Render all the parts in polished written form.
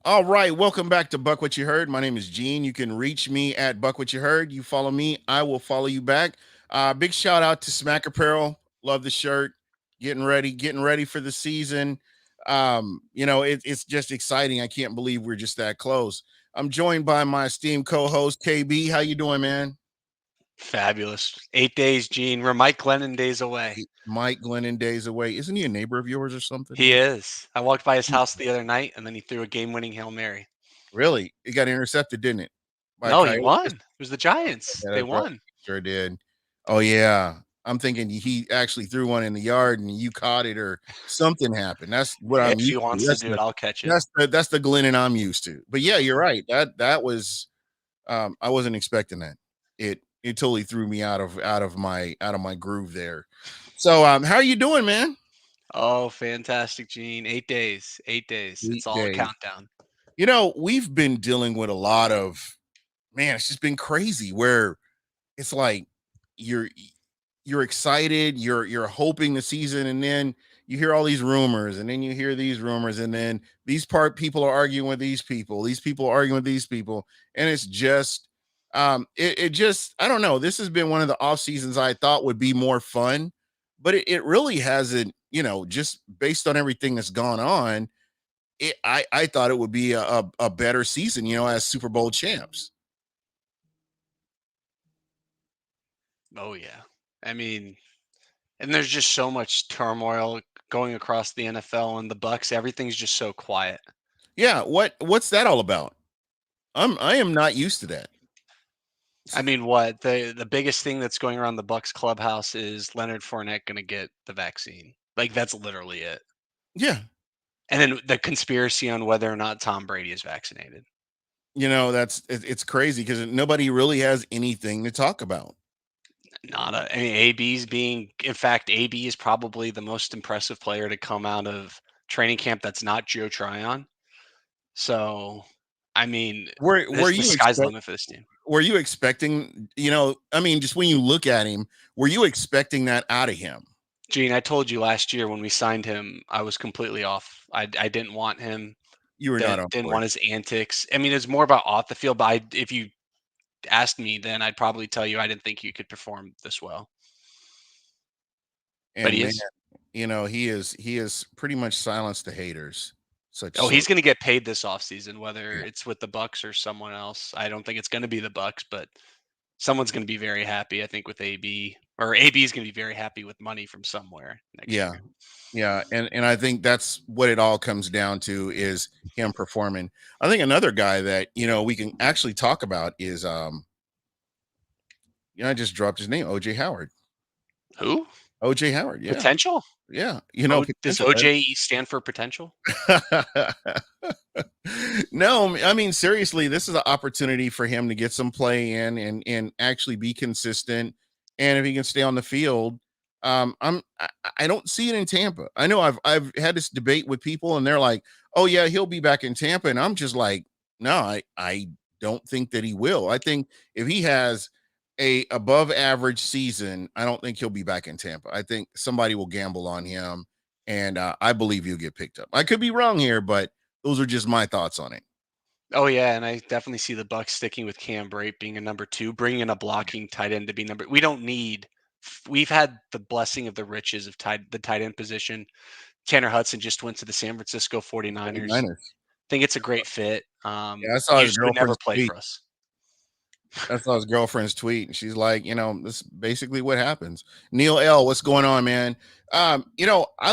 All right, welcome back to Buc What You Heard. My name is Gene. You can reach me at Buc What You Heard. You follow me, I will follow you back. Big shout out to Smack Apparel. Love the shirt. Getting ready for the season. It's just exciting. I can't believe we're just that close. I'm joined by my esteemed co-host KB. How you doing, man? Fabulous. 8 days, Gene. We're Mike Glennon days away. Mike Glennon days away. Isn't he a neighbor of yours or something? He is. I walked by his house the other night, and then he threw a game-winning Hail Mary. Really? It got intercepted, didn't it? By a No, he coyote? won. It was the Giants. Yeah, They that's right. won. Sure did. Oh yeah. I'm thinking he actually threw one in the yard and you caught it or something happened. That's what I'm If he used to. wants to do it, I'll catch it. That's the Glennon I'm used to. But yeah, you're right. That was I wasn't expecting that. It totally threw me out of my groove there. So how are you doing, man? Oh, fantastic, Gene. 8 days. 8 days. It's all a Weekdays. countdown. We've been dealing with a lot of man, it's just been crazy where it's like you're you're excited, you're hoping the season, and then you hear all these rumors, and then you hear these rumors, and then these part people are arguing with these people are arguing with these people, and it's just it just I don't know. This has been one of the off seasons I thought would be more fun, but it really hasn't, just based on everything that's gone on, I thought it would be a better season, as Super Bowl champs. Oh, yeah. I mean, and there's just so much turmoil going across the NFL and the Bucks. Everything's just so quiet. Yeah, what's that all about? I am not used to that. I mean, what the biggest thing that's going around the Bucks clubhouse is Leonard Fournette going to get the vaccine. Like that's literally it. Yeah, And then the conspiracy on whether or not Tom Brady is vaccinated. it's crazy because nobody really has anything to talk about. Not a, I mean, AB's being, in fact, AB is probably the most impressive player to come out of training camp that's not Joe Tryon. So, I mean, Were were the you sky's the expect limit for this team. were you expecting, I mean, just when you look at him, were you expecting that out of him? Gene, I told you last year when we signed him, I was completely off. I didn't want him. You were not on Didn't board. want his antics. I mean, it's more about off the field. But if you asked me, then I'd probably tell you I didn't think you could perform this well. But And he man, is. he is pretty much silenced the haters. Such Oh, so he's going to get paid this offseason, whether it's with the Bucks or someone else. I don't think it's going to be the Bucks, but someone's going to be very happy. I think with AB, or AB is going to be very happy with money from somewhere next yeah. year. Yeah, and I think that's what it all comes down to is him performing. I think another guy that, we can actually talk about is I just dropped his name, OJ Howard. Who? OJ Howard, yeah. Potential? Yeah, Oh, does potential, right? OJE stand for potential? No, I mean seriously, this is an opportunity for him to get some play in and actually be consistent. And if he can stay on the field, I don't see it in Tampa. I know I've had this debate with people, and they're like, "Oh yeah, he'll be back in Tampa," and I'm just like, "No, I don't think that he will. I think if he has a above average season, I don't think he'll be back in Tampa. I think somebody will gamble on him, and I believe he'll get picked up. I could be wrong here, but those are just my thoughts on it. Oh yeah, and I definitely see the Bucks sticking with Cam Brate being a number two, bringing in a blocking tight end to be number. We don't need. We've had the blessing of the riches of the tight end position. Tanner Hudson just went to the San Francisco 49ers. 49ers. Think it's a great fit. Yeah, I saw He his just would never girlfriend's play tweet. for us. I saw his girlfriend's tweet, and she's like, this is basically what happens. Neil L, what's going on, man? I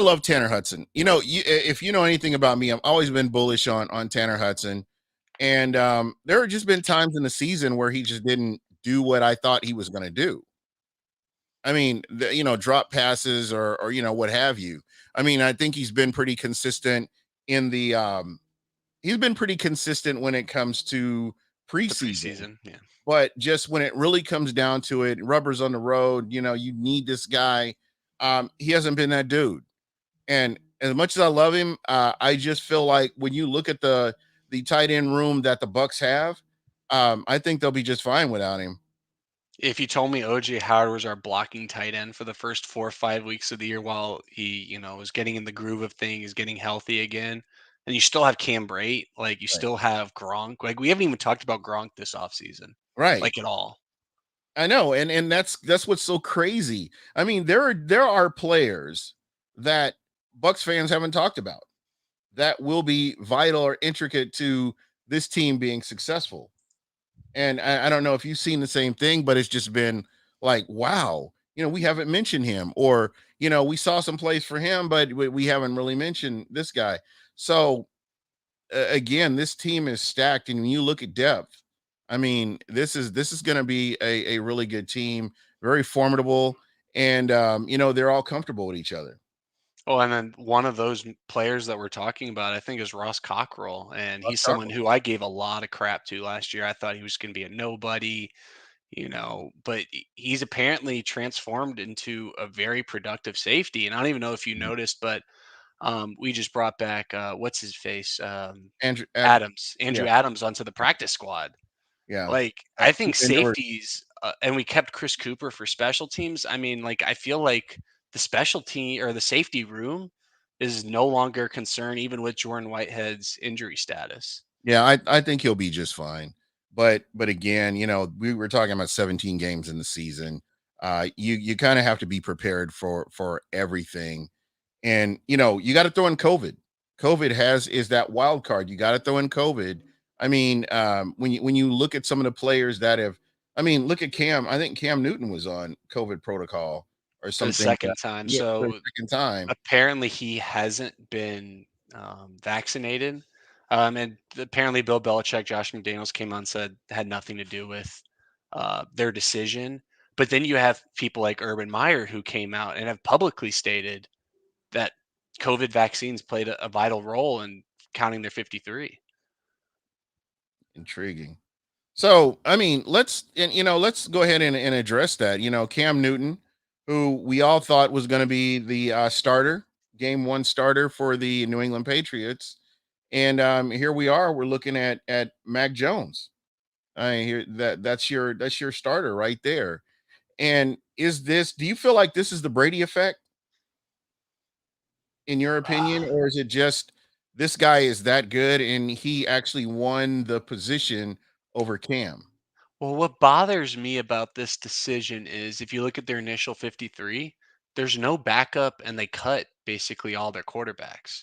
love Tanner Hudson. If you know anything about me, I've always been bullish on Tanner Hudson. And there have just been times in the season where he just didn't do what I thought he was going to do. I mean, drop passes or what have you. I mean, I think he's been pretty consistent in the he's been pretty consistent when it comes to The preseason. preseason, yeah. But just when it really comes down to it, rubber's on the road, you need this guy. He hasn't been that dude. And as much as I love him, I just feel like when you look at the tight end room that the Bucks have, I think they'll be just fine without him. If you told me OJ Howard was our blocking tight end for the first 4 or 5 weeks of the year while he, was getting in the groove of things, getting healthy again, and you still have Cam Brate, like you Right. still have Gronk. Like we haven't even talked about Gronk this offseason, Right. like at all. I know, and that's what's so crazy. I mean, there are players that Bucks fans haven't talked about that will be vital or intricate to this team being successful. And I don't know if you've seen the same thing, but it's just been like, wow, we haven't mentioned him, or we saw some plays for him, but we haven't really mentioned this guy. So again, this team is stacked, and when you look at depth, I mean, this is going to be a really good team, very formidable, and they're all comfortable with each other. Oh, and then one of those players that we're talking about, I think, is Ross Cockrell, and Ross he's someone Carroll. who I gave a lot of crap to last year. I thought he was going to be a nobody, but he's apparently transformed into a very productive safety. And I don't even know if you noticed, but we just brought back what's his face, Andrew, Andrew yeah, Adams onto the practice squad. yeah. Like, I We think never, safeties, and we kept Chris Cooper for special teams. I mean, like, I feel like the special team or the safety room is no longer a concern, even with Jordan Whitehead's injury status. yeah, I think he'll be just fine. But again, we were talking about 17 games in the season. You kind of have to be prepared for everything. And you got to throw in COVID. COVID is that wild card. You got to throw in COVID. I mean, when you look at some of the players that have, I mean, look at Cam. I think Cam Newton was on COVID protocol or For the something like that. second time. Yeah, for the So second time. apparently he hasn't been vaccinated. And apparently Bill Belichick, Josh McDaniels came on and said had nothing to do with their decision. But then you have people like Urban Meyer who came out and have publicly stated that COVID vaccines played a vital role in counting their 53. Intriguing. So, I mean, let's go ahead and address that. Cam Newton, who we all thought was going to be the starter, game one starter for the New England Patriots, and here we are. We're looking at Mac Jones. I hear that's your starter right there. And do you feel like this is the Brady effect in your opinion, or is it just this guy is that good and he actually won the position over Cam? Well, what bothers me about this decision is if you look at their initial 53, there's no backup and they cut basically all their quarterbacks.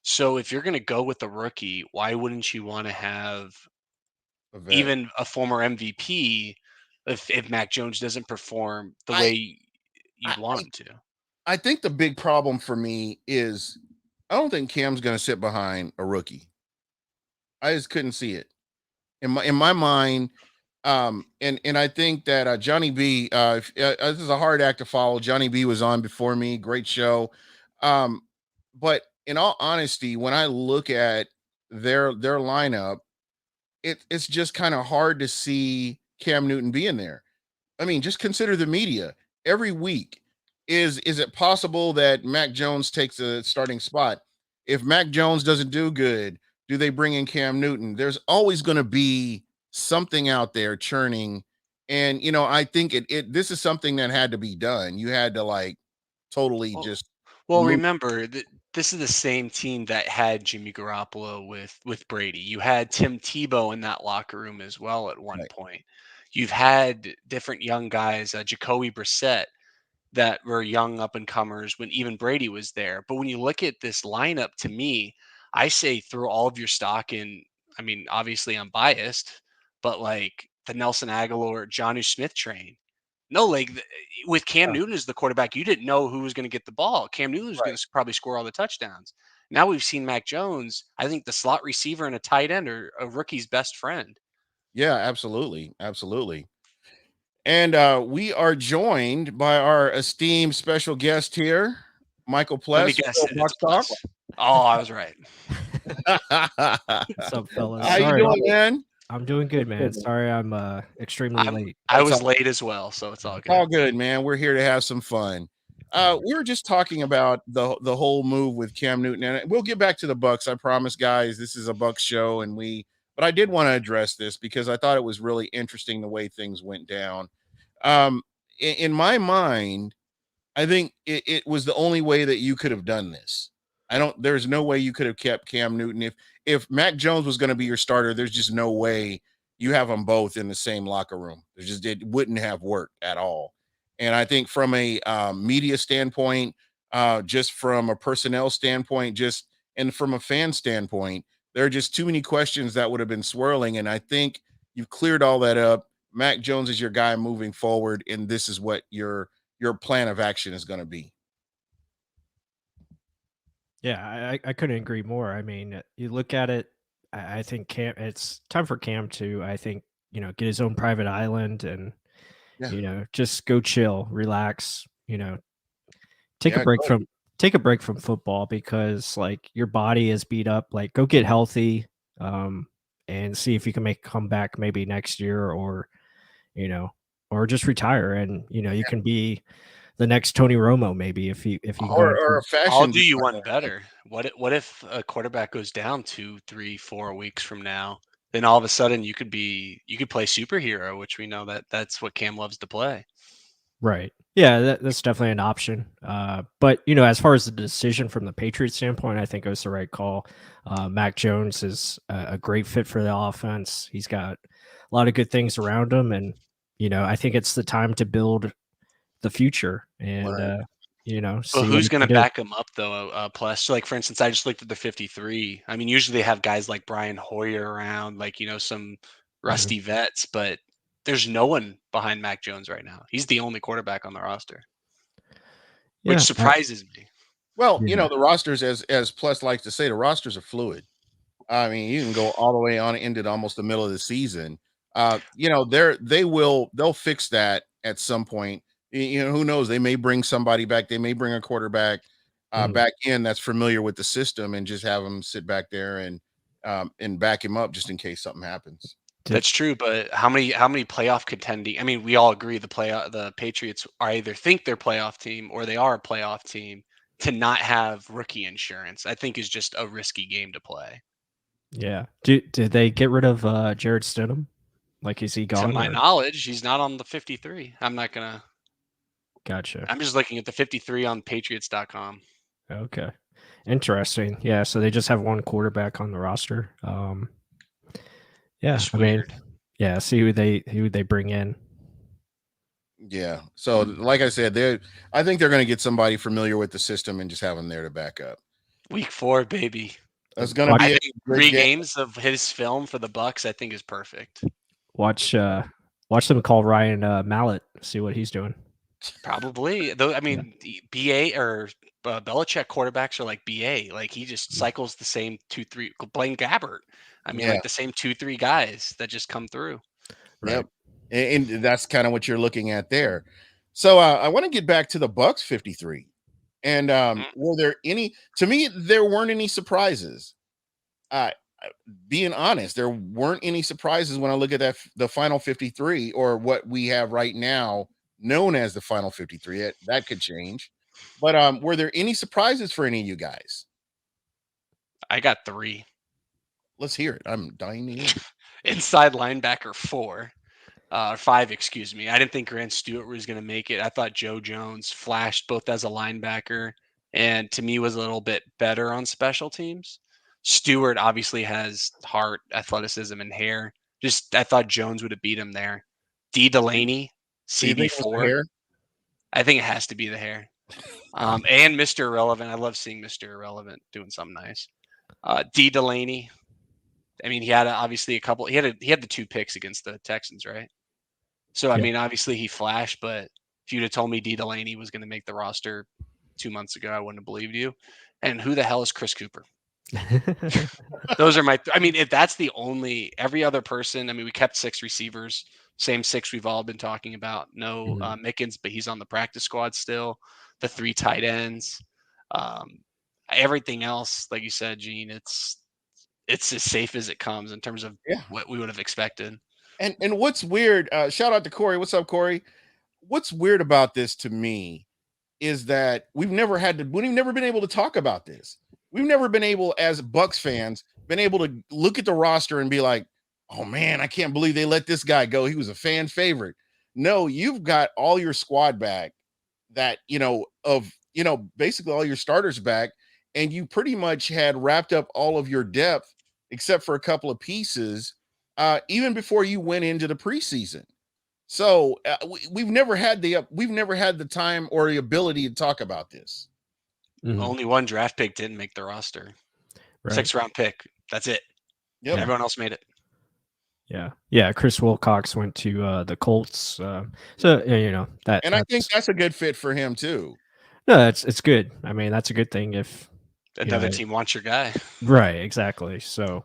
So if you're going to go with a rookie, why wouldn't you want to have A vet. even a former MVP if Mac Jones doesn't perform the I way I you'd want him to? I think the big problem for me is I don't think Cam's going to sit behind a rookie. I just couldn't see it in my mind. And I think that Johnny B. This is a hard act to follow. Johnny B was on before me. Great show. Um, but in all honesty, when I look at their lineup, it's just kind of hard to see Cam Newton being there. I mean, just consider the media every week. Is it possible that Mac Jones takes a starting spot? If Mac Jones doesn't do good, do they bring in Cam Newton? There's always going to be something out there churning. And I think it this is something that had to be done. You had to like totally Well, just well, move. remember that this is the same team that had Jimmy Garoppolo with Brady. You had Tim Tebow in that locker room as well at one Right. point. You've had different young guys, Jacoby Brissett, that were young up and comers when even Brady was there. But when you look at this lineup, to me, I say throw all of your stock in. I mean, obviously I'm biased, but like the Nelson Aguilar, Johnu Smith train. No, like with Cam Yeah, Newton as the quarterback, you didn't know who was going to get the ball. Cam Newton was going right. to probably score all the touchdowns. Now we've seen Mac Jones. I think the slot receiver and a tight end are a rookie's best friend. Yeah, absolutely. Absolutely. And we are joined by our esteemed special guest here, Michael Let me Pless, guess, Real it's Box Talk. Bless. Oh, I was right. What's up, fellas? How you Sorry, doing, man? I'm doing good, man. Sorry, I'm extremely I'm late. I It's was late as well, so it's all good. all good, man. We're here to have some fun. We were just talking about the whole move with Cam Newton, and we'll get back to the Bucks. I promise, guys. This is a Bucks show, but I did want to address this because I thought it was really interesting the way things went down. In my mind, I think it was the only way that you could have done this. There's no way you could have kept Cam Newton if Mac Jones was going to be your starter. There's just no way you have them both in the same locker room. It wouldn't have worked at all. And I think from a media standpoint, just from a personnel standpoint, and from a fan standpoint, there are just too many questions that would have been swirling. And I think you've cleared all that up. Mac Jones is your guy moving forward, and this is what your plan of action is going to be. Yeah, I couldn't agree more. I mean, you look at it, I think Cam, it's time for Cam to, I think, get his own private island and, just go chill, relax, take a break from football, because like your body is beat up. Like, go get healthy, and see if you can make a comeback maybe next year, or just retire, and you can be the next Tony Romo, maybe, if you or a fashion. I'll do you one better. What if a quarterback goes down 2, 3, 4 weeks from now? Then all of a sudden you could play superhero, which we know that's what Cam loves to play. Right. Yeah, that's definitely an option. But as far as the decision from the Patriots standpoint, I think it was the right call. Mac Jones is a great fit for the offense. He's got a lot of good things around him, and I think it's the time to build the future, and But who's going to back him up though? Plus, so like for instance, I just looked at the 53. I mean, usually they have guys like Brian Hoyer around, like some rusty vets, but there's no one behind Mac Jones right now. He's the only quarterback on the roster, which surprises me. Well, the rosters, as Pless likes to say, the rosters are fluid. I mean, you can go all the way on into almost the middle of the season. They'll fix that at some point. Who knows? They may bring somebody back. They may bring a quarterback back in that's familiar with the system, and just have him sit back there and back him up just in case something happens. That's true, but how many playoff contending? I mean, we all agree the Patriots either think they're playoff team or they are a playoff team. To not have rookie insurance, I think, is just a risky game to play. Yeah. Did they get rid of Jared Stidham? Like, is he gone? To my knowledge, he's not on the 53. I'm not gonna. Gotcha. I'm just looking at the 53 on Patriots.com. Okay. Interesting. Yeah, so they just have one quarterback on the roster. Yeah, I mean, yeah, see who they bring in. Yeah. So like I said, I think they're going to get somebody familiar with the system and just have them there to back up. Week 4, baby. That's going to be 3 games of his film for the Bucs, I think, is perfect. Watch them call Ryan Mallett, see what he's doing. Probably. Though, I mean, BA or Belichick quarterbacks are like BA. Like, he just cycles the same 2-3. Blaine Gabbert. I mean, like the same 2-3 guys that just come through. Right. Yep. And that's kind of what you're looking at there. So I want to get back to the Bucs 53. And were there any? To me, there weren't any surprises. Being honest, there weren't any surprises when I look at the final 53, or what we have right now known as the final 53. That could change. But were there any surprises for any of you guys? I got 3. Let's hear it. I'm dying to hear it. Inside linebacker 4. 5, excuse me. I didn't think Grant Stewart was going to make it. I thought Joe Jones flashed both as a linebacker and to me was a little bit better on special teams. Stewart obviously has heart, athleticism, and hair. I thought Jones would have beat him there. D. Delaney, CB4. I think it has to be the hair. And Mr. Irrelevant. I love seeing Mr. Irrelevant doing something nice. D. Delaney. I mean, he had obviously a couple. He had the 2 picks against the Texans, right? So I mean, obviously he flashed, but if you'd have told me D. Delaney was going to make the roster 2 months ago, I wouldn't have believed you. And who the hell is Chris Cooper? Those are my. I mean, if that's the only. Every other person. I mean, we kept 6 receivers, same 6 we've all been talking about. No Mickens, but he's on the practice squad still. The 3 tight ends. Everything else, like you said, Gene, it's as safe as it comes in terms of what we would have expected. And what's weird, shout out to Corey. What's up, Corey? What's weird about this to me is that we've never been able to talk about this. We've never been able, as Bucs fans, to look at the roster and be like, oh man, I can't believe they let this guy go. He was a fan favorite. No, you've got all your squad back, that, basically all your starters back. and you pretty much had wrapped up all of your depth except for a couple of pieces, even before you went into the preseason. So we've never had the time or the ability to talk about this. Mhm. Only one draft pick didn't make the roster. Right. 6th round pick. That's it. Yep. Everyone else made it. Yeah. Chris Wilcox went to the Colts. So that. And I think that's a good fit for him too. No, it's good. I mean, that's a good thing if Another team wants your guy. Right, exactly. So,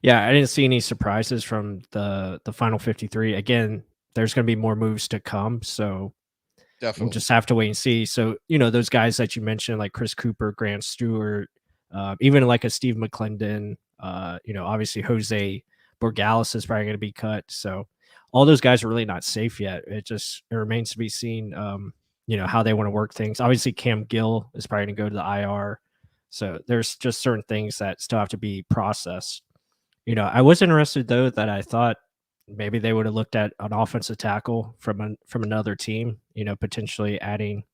yeah, I didn't see any surprises from the final 53. Again, there's going to be more moves to come, so we'll Definitely. just have to wait and see. So, those guys that you mentioned, like Chris Cooper, Grant Stewart, even like a Steve McClendon, obviously Jose Borgalis is probably going to be cut. So, all those guys are really not safe yet. It remains to be seen, how they want to work things. Obviously, Cam Gill is probably going to go to the IR. So there's just certain things that still have to be processed. I was interested though that I thought maybe they would have looked at an offensive tackle from another team. Potentially adding,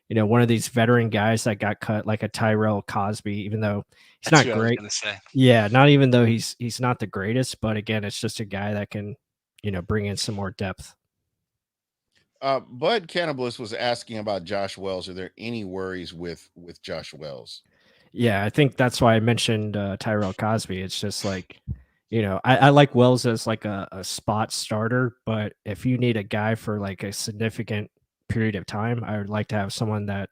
one of these veteran guys that got cut, like a Tyrell Cosby, even though he's That's not who I was great. gonna say. Yeah, not even though he's not the greatest, but again, it's just a guy that can, bring in some more depth. Bud Cannibalist was asking about Josh Wells. Are there any worries with Josh Wells? Yeah, I think that's why I mentioned Tyrell Cosby. It's just like, I like Wells as like a spot starter, but if you need a guy for like a significant period of time, I would like to have someone that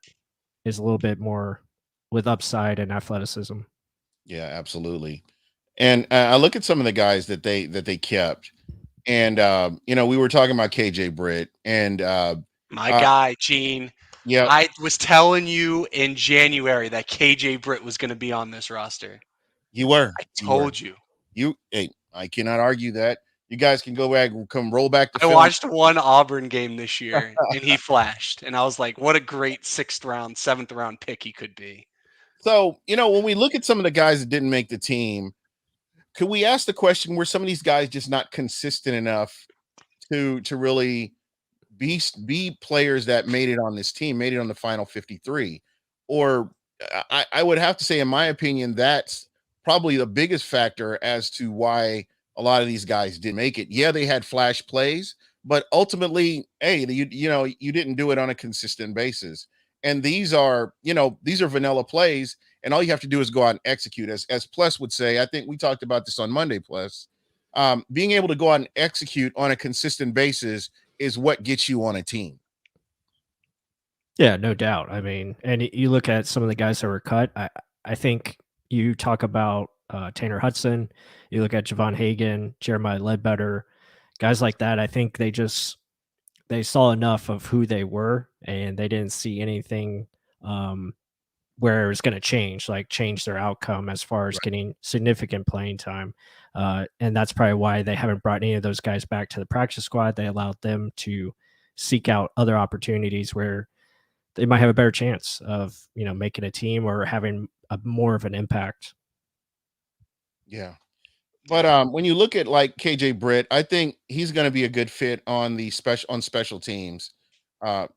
is a little bit more with upside and athleticism. Yeah, absolutely. And I look at some of the guys that they kept, and we were talking about KJ Britt, and My uh, guy, Gene. yeah, I was telling you in January that KJ Britt was going to be on this roster. you were. I told you. Hey, I cannot argue that. You guys can go back, come roll back the I film. watched one Auburn game this year, and he flashed, and I was like, "What a great 6th round, 7th round pick he could be." So when we look at some of the guys that didn't make the team, could we ask the question: were some of these guys just not consistent enough to really be players that made it on this team, made it on the final 53? Or I would have to say, in my opinion, that's probably the biggest factor as to why a lot of these guys didn't make it. Yeah, they had flash plays, but ultimately, hey, you didn't do it on a consistent basis. And these are vanilla plays, and all you have to do is go out and execute. As Pless would say, I think we talked about this on Monday, Pless. Being able to go out and execute on a consistent basis is what gets you on a team. Yeah, no doubt. I mean, and you look at some of the guys that were cut. I think you talk about Tanner Hudson. You look at Javon Hagan, Jeremiah Ledbetter, guys like that. I think they saw enough of who they were, and they didn't see anything where it was going to change their outcome as far as getting significant playing time. And that's probably why they haven't brought any of those guys back to the practice squad. They allowed them to seek out other opportunities where they might have a better chance of making a team or having more of an impact. Yeah. But when you look at like KJ Britt, I think he's going to be a good fit on the special teams,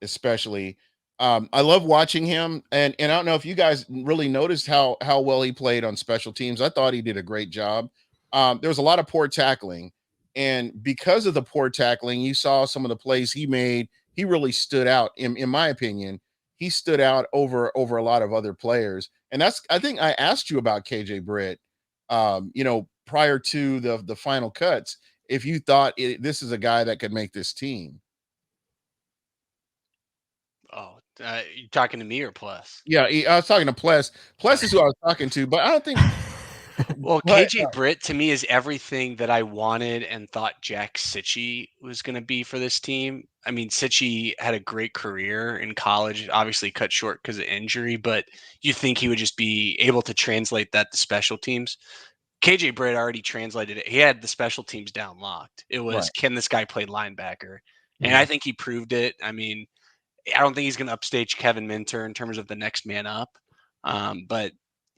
especially. I love watching him, and I don't know if you guys really noticed how well he played on special teams. I thought he did a great job. There was a lot of poor tackling, and because of the poor tackling, you saw some of the plays he made. He really stood out, in my opinion. He stood out over a lot of other players, and I think I asked you about KJ Britt. Prior to the final cuts, if you thought this is a guy that could make this team. Oh, you talking to me or Plus? Yeah, I was talking to Pless. Pless is who I was talking to, but I don't think. Well, But, KJ Britt to me is everything that I wanted and thought Jack Sitchie was going to be for this team. I mean, Sitchie had a great career in college, obviously cut short because of injury, but you think he would just be able to translate that to special teams. KJ Britt already translated it. He had the special teams down locked. It was, right. can this guy play linebacker? And I think he proved it. I mean, I don't think he's going to upstage Kevin Minter in terms of the next man up. But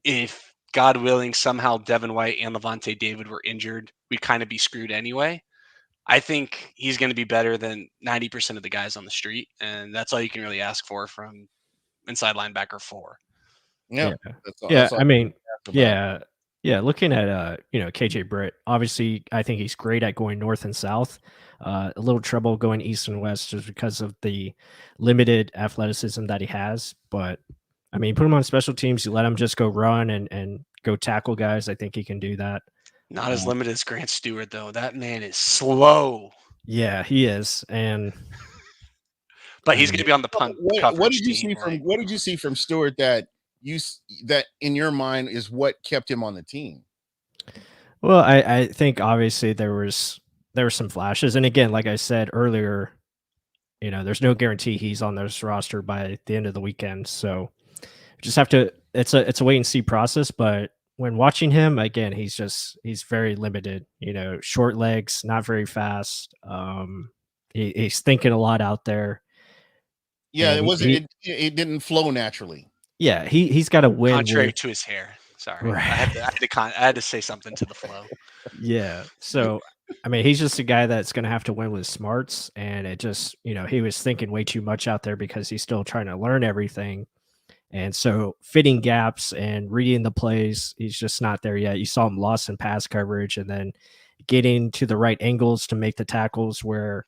if God willing, somehow Devin White and Levante David were injured, we'd kind of be screwed anyway. I think he's going to be better than 90% of the guys on the street. And that's all you can really ask for from inside linebacker 4. Yeah, Yeah. that's all. Yeah, That's all I mean, I asked about. yeah. Yeah, looking at KJ Britt, obviously I think he's great at going north and south. A little trouble going east and west just because of the limited athleticism that he has. But I mean, put him on special teams, you let him just go run and go tackle guys. I think he can do that. Not as limited as Grant Stewart, though. That man is slow. Yeah, he is. And But I he's mean, going to be on the punt What coverage did you team. see from Like, What did you see from Stewart that that in your mind is what kept him on the team? well, I think obviously there were some flashes. And again, like I said earlier, there's no guarantee he's on this roster by the end of the weekend. So just have to it's a wait and see process. But when watching him, again, he's very limited, short legs, not very fast. He's thinking a lot out there. Yeah, And it wasn't. It didn't flow naturally. yeah, he's got to win contrary with to his hair. Sorry. right. I had to say something to the flow. Yeah. So, I mean, he's just a guy that's going to have to win with smarts. And it just, he was thinking way too much out there because he's still trying to learn everything. And so, fitting gaps and reading the plays, he's just not there yet. You saw him lost in pass coverage and then getting to the right angles to make the tackles where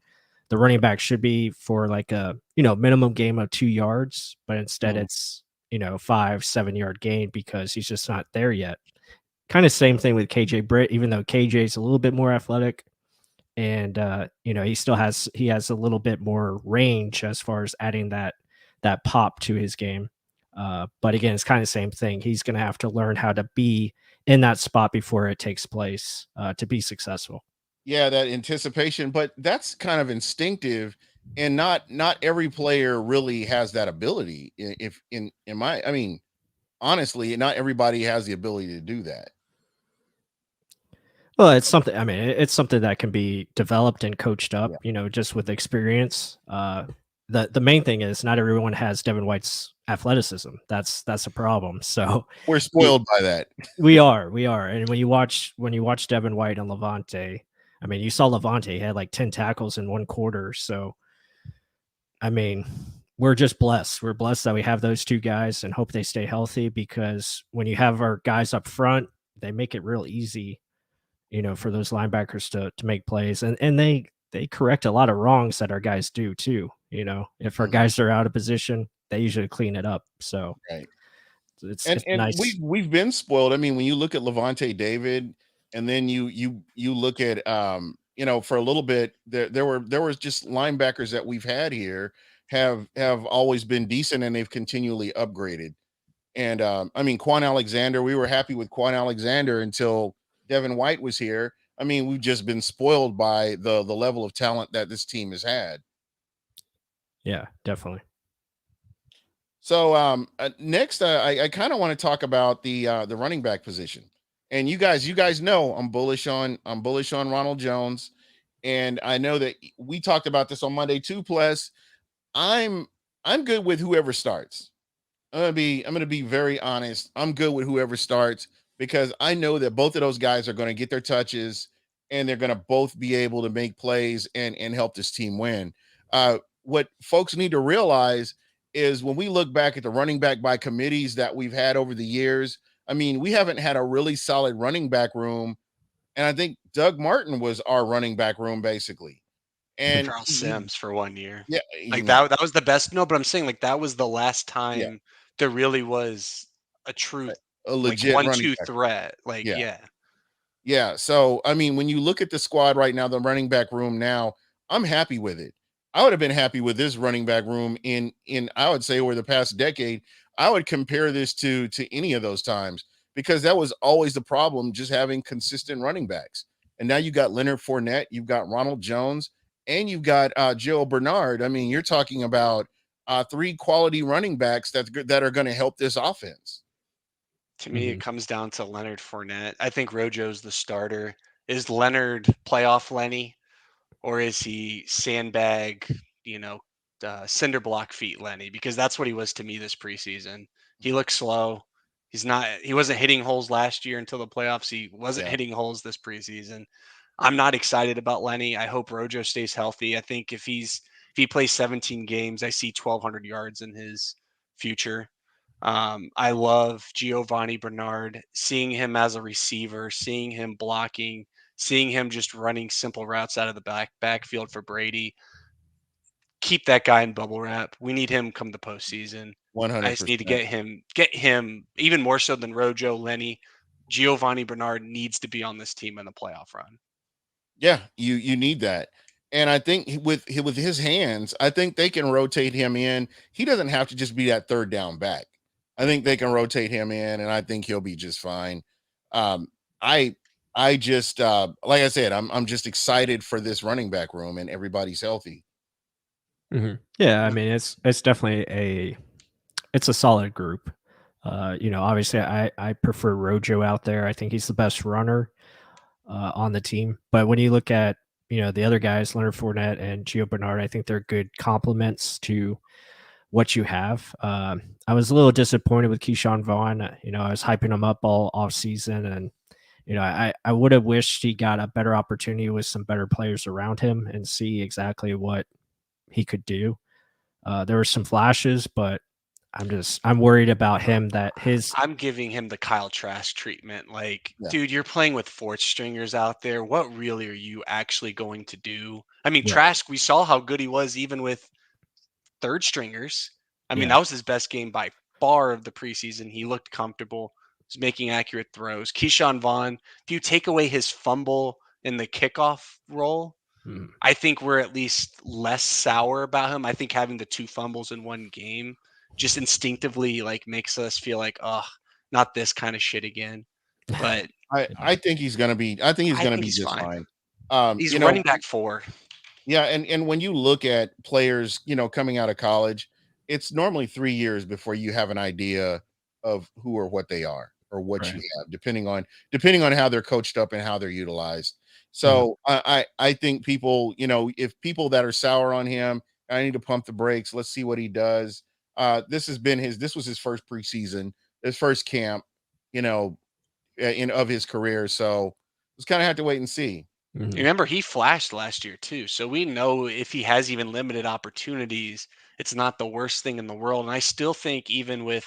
the running back should be for like a, minimum gain of 2 yards. But instead, it's, 5-7 yard gain because he's just not there yet. Kind of same thing with KJ Britt, even though KJ is a little bit more athletic and he has a little bit more range as far as adding that pop to his game. But again, it's kind of the same thing. He's going to have to learn how to be in that spot before it takes place to be successful. Yeah, that anticipation, but that's kind of instinctive, and not every player really has that ability. If in my, I mean, honestly, not everybody has the ability to do that. Well, it's something. I mean, it's something that can be developed and coached up. Yeah. Just with experience. The main thing is not everyone has Devin White's athleticism. That's a problem. So We're spoiled by that. we are. And when you watch Devin White and Levante, I mean, you saw Levante he had like 10 tackles in one quarter. So, I mean, we're just blessed. We're blessed that we have those two guys and hope they stay healthy because when you have our guys up front, they make it real easy for those linebackers to make plays. And they correct a lot of wrongs that our guys do too. If our guys are out of position, they usually clean it up. So Right. it's And nice. we've been spoiled. I mean, when you look at Levante David, and then you look at for a little bit there was just linebackers that we've had here have always been decent, and they've continually upgraded. And I mean, Quan Alexander, we were happy with Quan Alexander until Devin White was here. I mean, we've just been spoiled by the level of talent that this team has had. Yeah, definitely. So next, I kind of want to talk about the running back position. And you guys know I'm bullish on Ronald Jones, and I know that we talked about this on Monday too. Plus, I'm good with whoever starts. I'm gonna be very honest. I'm good with whoever starts because I know that both of those guys are going to get their touches, and they're going to both be able to make plays and help this team win. What folks need to realize is when we look back at the running back by committees that we've had over the years, I mean, we haven't had a really solid running back room, and I think Doug Martin was our running back room basically. And Charles Sims for 1 year. yeah, Like that was the best. No, but I'm saying like that was the last yeah, time there really was a true a like legit running 1-2 back. threat. Like, Yeah. yeah. Yeah. So, I mean, when you look at the squad right now, the running back room now, I'm happy with it. I would have been happy with this running back room in I would say over the past decade. I would compare this to any of those times because that was always the problem, just having consistent running backs. And now you got Leonard Fournette, you've got Ronald Jones, and you've got Joe Bernard. I mean, you're talking about three quality running backs that are going to help this offense. To me, it comes down to Leonard Fournette. I think Rojo's the starter. Is Leonard playoff Lenny, or is he sandbag, cinder block feet Lenny? Because that's what he was to me this preseason. He looked slow. He wasn't hitting holes last year until the playoffs. He wasn't Yeah. hitting holes this preseason. I'm not excited about Lenny. I hope Rojo stays healthy. I think if he plays 17 games, I see 1,200 yards in his future. I love Giovanni Bernard, seeing him as a receiver, seeing him blocking, seeing him just running simple routes out of the backfield for Brady. Keep that guy in bubble wrap. We need him come the postseason. I just need to 100%. get him even more so than Rojo, Lenny. Giovanni Bernard needs to be on this team in the playoff run. Yeah, you need that. And I think with his hands, I think they can rotate him in. He doesn't have to just be that third down back. I think they can rotate him in, and I think he'll be just fine. Um, I I just like I said, I'm just excited for this running back room, and everybody's healthy. Yeah, I mean it's definitely it's a solid group. Obviously I prefer Rojo out there. I think he's the best runner on the team. But when you look at the other guys, Leonard Fournette and Gio Bernard, I think they're good complements to what you have. I was a little disappointed with Keyshawn Vaughn. I was hyping him up all off season, and I would have wished he got a better opportunity with some better players around him and see exactly what he could do. There were some flashes, but I'm worried about him that his I'm giving him the Kyle Trask treatment. Like, Yeah. dude, you're playing with fourth stringers out there. What really are you actually going to do? I mean, Yeah. Trask, we saw how good he was even with third stringers. I mean, Yeah. that was his best game by far of the preseason. He looked comfortable. He's making accurate throws. Keyshawn Vaughn, if you take away his fumble in the kickoff role, Mhm. I think we're at least less sour about him. I think having the 2 fumbles in one game just instinctively makes us feel like, oh, not this kind of shit again. But I think he's gonna be. I think he's I gonna think be he's just fine. fine. He's running back 4. Yeah, and when you look at players, coming out of college, it's normally 3 years before you have an idea of who or what they are or what you Right. have, depending on how they're coached up and how they're utilized. Mhm. So I think people, if people that are sour on him, I need to pump the brakes. Let's see what he does. This was his first preseason, his first camp, you know, in of his career. So just kind of have to wait and see. Mhm. Remember, he flashed last year too. So we know if he has even limited opportunities, it's not the worst thing in the world. And I still think even with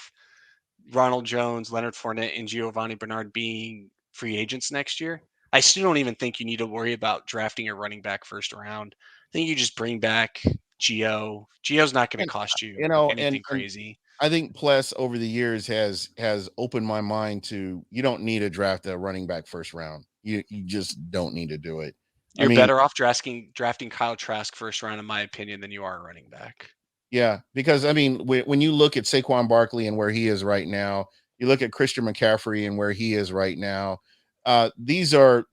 Ronald Jones, Leonard Fournette, and Giovanni Bernard being free agents next year, I still don't even think you need to worry about drafting a running back first round. I think you just bring back Gio. Gio's not going to And cost you you know, anything and crazy. I think Pless over the years has opened my mind to you don't need to draft a running back first round. You just don't need to do it. I You're mean, better off drafting Kyle Trask first round, in my opinion, than you are a running back. yeah, because I mean, when you look at Saquon Barkley and where he is right now, you look at Christian McCaffrey and where he is right now. These are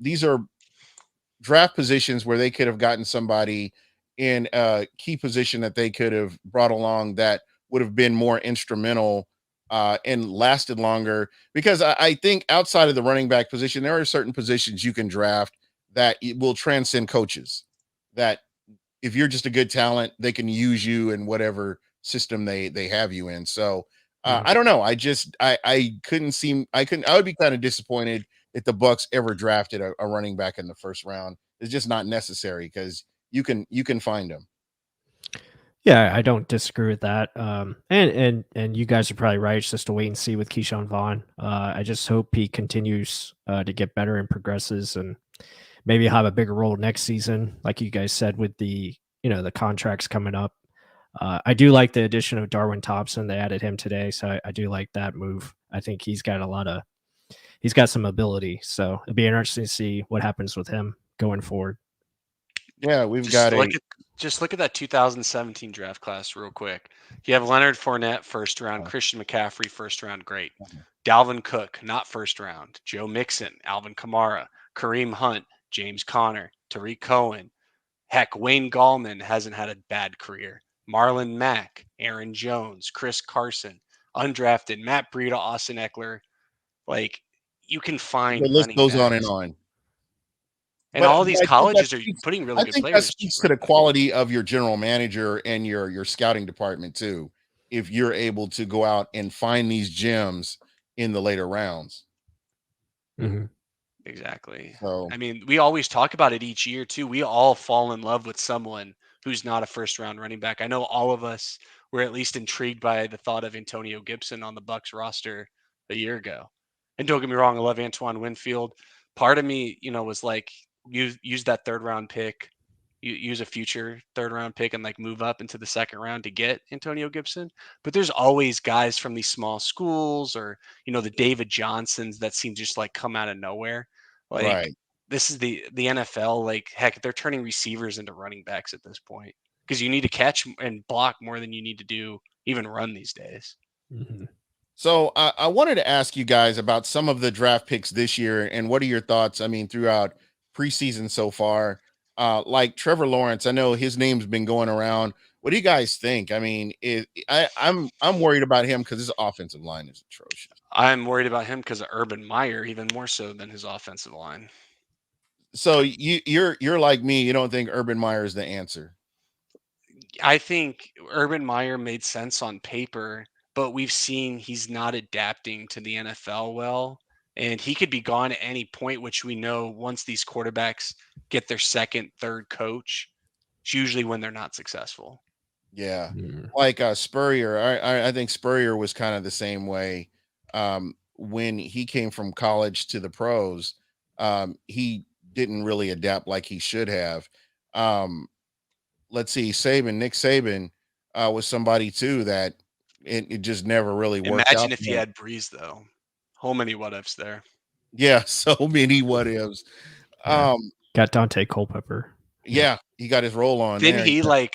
draft positions where they could have gotten somebody in a key position that they could have brought along that would have been more instrumental and lasted longer. Because I think outside of the running back position, there are certain positions you can draft that it will transcend coaches. That if you're just a good talent, they can use you in whatever system they have you in. So Mhm. I don't know. I couldn't seem I couldn't I would be kind of disappointed if the Bucks ever drafted a running back in the first round. It's just not necessary because you can find them. Yeah, I don't disagree with that. And you guys are probably right. It's just a wait and see with Keyshawn Vaughn. I just hope he continues to get better and progresses, and maybe have a bigger role next season, like you guys said with the contracts coming up. I do like the addition of Darwin Thompson. They added him today, so I do like that move. I think he's got some ability. So it'll be interesting to see what happens with him going forward. Yeah, we've Just got look a at just look at that 2017 draft class real quick. You have Leonard Fournette first round, Christian McCaffrey first round, great. Dalvin Cook, not first round. Joe Mixon, Alvin Kamara, Kareem Hunt, James Conner, Tariq Cohen. Heck, Wayne Gallman hasn't had a bad career. Marlon Mack, Aaron Jones, Chris Carson, undrafted, Matt Breida, Austin Eckler. Like, you can the find list running goes on and backs. on. And But all but these colleges are putting really I good think that players speaks to the running back. quality of your general manager and your scouting department too. If you're able to go out and find these gems in the later rounds. Mhm. Exactly. So I mean, we always talk about it each year too. We all fall in love with someone who's not a first round running back. I know all of us were at least intrigued by the thought of Antonio Gibson on the Bucs roster a year ago. And don't get me wrong, I love Antoine Winfield. Part of me, was like, use that third round pick, use a future third round pick and like move up into the second round to get Antonio Gibson. But there's always guys from these small schools or, the David Johnsons that seem just like come out of nowhere. Like Right. this is the NFL. Like, heck, they're turning receivers into running backs at this point because you need to catch and block more than you need to do even run these days. Mm-hmm. So I wanted to ask you guys about some of the draft picks this year, and what are your thoughts? I mean, throughout preseason so far, like Trevor Lawrence, I know his name's been going around. What do you guys think? I mean, I'm worried about him because his offensive line is atrocious. I'm worried about him because of Urban Meyer, even more so than his offensive line. So you're like me. You don't think Urban Meyer is the answer? I think Urban Meyer made sense on paper, but we've seen he's not adapting to the NFL well. And he could be gone at any point, which we know once these quarterbacks get their second, third coach, it's usually when they're not successful. Yeah, Mm-hmm. like Spurrier. I think Spurrier was kind of the same way. When he came from college to the pros, he didn't really adapt like he should have. Let's see, Nick Saban, was somebody too that it just never really worked out Imagine if for he him. had Breeze, though. How many what ifs there? Yeah, so many what ifs. Yeah. Um, Got Dante Culpepper. yeah, he got his roll on Didn't there. he like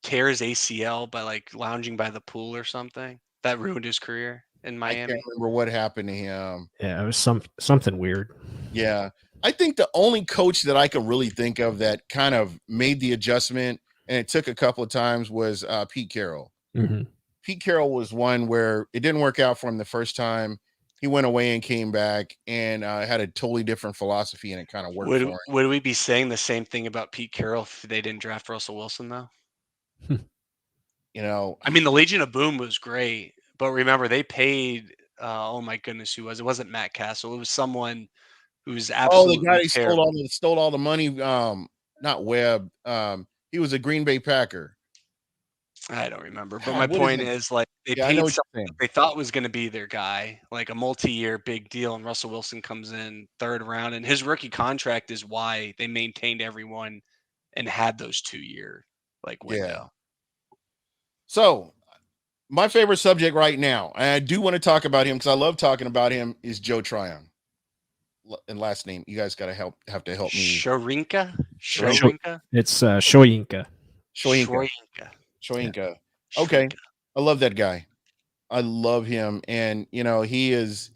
tear his ACL by like lounging by the pool or something? That ruined his career in I can't Miami. remember what happened to him. Yeah, it was something weird. Yeah. I think the only coach that I could really think of that kind of made the adjustment, and it took a couple of times, was Pete Carroll. Mm-hmm. Pete Carroll was one where it didn't work out for him the first time. He went away and came back and had a totally different philosophy, and it kind of worked for him. Would we be saying the same thing about Pete Carroll if they didn't draft Russell Wilson, though? You know, I mean, the Legion of Boom was great, but remember they paid. Oh my goodness, who was it? Wasn't Matt Castle? It was someone who's oh, the guy absolutely who terrible. stole all the money. Not Webb. He was a Green Bay Packer. I don't remember, but God, my what is point it? is, like, they Yeah, I know paid what someone you're that saying. they thought was going to be their guy, like a multi-year big deal, and Russell Wilson comes in third round, and his rookie contract is why they maintained everyone and had those 2-year like Yeah. window. So my favorite subject right now, and I do want to talk about him because I love talking about him, is Joe Tryon. And last name, you guys have to help me. Shorinka? Shorinka? Shorinka? It's Shoyinka. Shoyinka. Shorinka. Shoyinka. Okay. Shorinka. I love that guy. I love him. And he's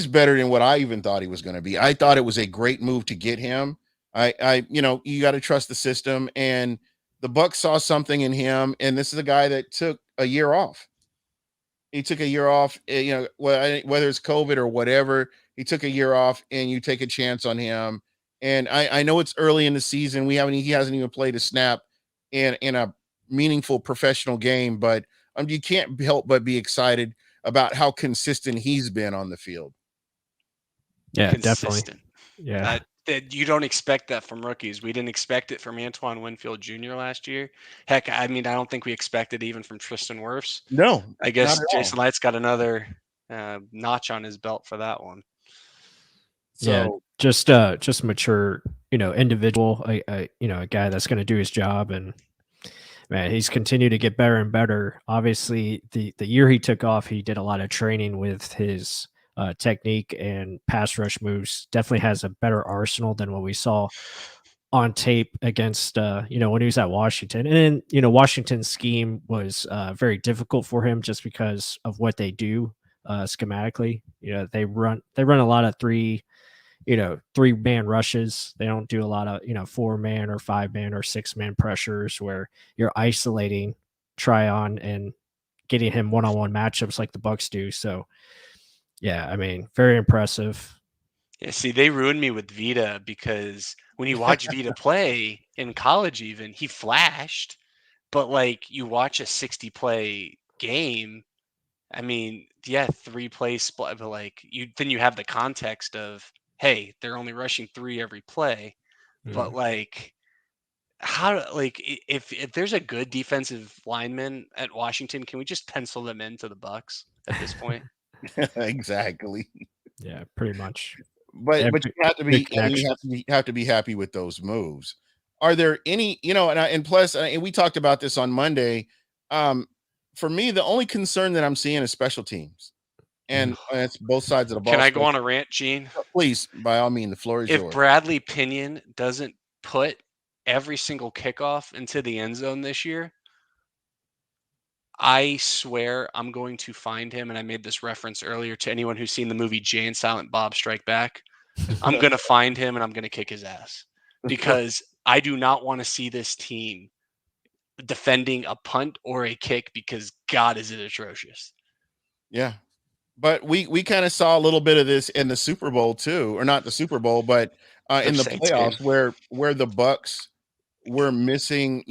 better than what I even thought he was going to be. I thought it was a great move to get him. You got to trust the system, and the Bucs saw something in him. And this is a guy that took a year off. He took a year off, whether it's COVID or whatever, he took a year off, and you take a chance on him. And I know it's early in the season. He hasn't even played a snap in a meaningful professional game, but you can't help but be excited about how consistent he's been on the field. Yeah, Consistent. definitely. Yeah. That you don't expect that from rookies. We didn't expect it from Antoine Winfield Jr. last year. Heck, I mean, I don't think we expected even from Tristan Wirfs. No, I guess Jason Light's got another notch on his belt for that one. So just mature, individual, a guy that's going to do his job, and man, he's continued to get better and better. Obviously, the year he took off, he did a lot of training with his technique and pass rush moves. Definitely has a better arsenal than what we saw on tape against when he was at Washington. And then, Washington's scheme was very difficult for him just because of what they do schematically. They run a lot of three-man rushes. They don't do a lot of 4-man or 5-man or 6-man pressures where you're isolating Tryon and getting him one-on-one matchups like the Bucs do. So yeah, I mean, very impressive. Yeah, see, they ruined me with Vita because when you watch Vita play in college, even he flashed, but like you watch a 60 play game, I mean, yeah, 3-play split, but like then you have the context of, hey, they're only rushing 3 every play, but like if there's a good defensive lineman at Washington, can we just pencil them into the Bucks at this point? Exactly. Yeah, pretty much. But Every you have to good be, and you connection. have to be happy with those moves. Are there any, and plus, and we talked about this on Monday. Um, for me, the only concern that I'm seeing is special teams, and it's both sides of the Can ball. I go on a rant, Gene? Please, by all means, the floor is If yours. Bradley Pinion doesn't put every single kickoff into the end zone this year, I swear I'm going to find him. And I made this reference earlier to anyone who's seen the movie Jay and Silent Bob Strike Back. I'm going to find him and I'm going to kick his ass because I do not want to see this team defending a punt or a kick because God, is it atrocious. Yeah. But we kind of saw a little bit of this in the Super Bowl too, or not the Super Bowl, but in the Saints game. playoffs where the Bucks were missing,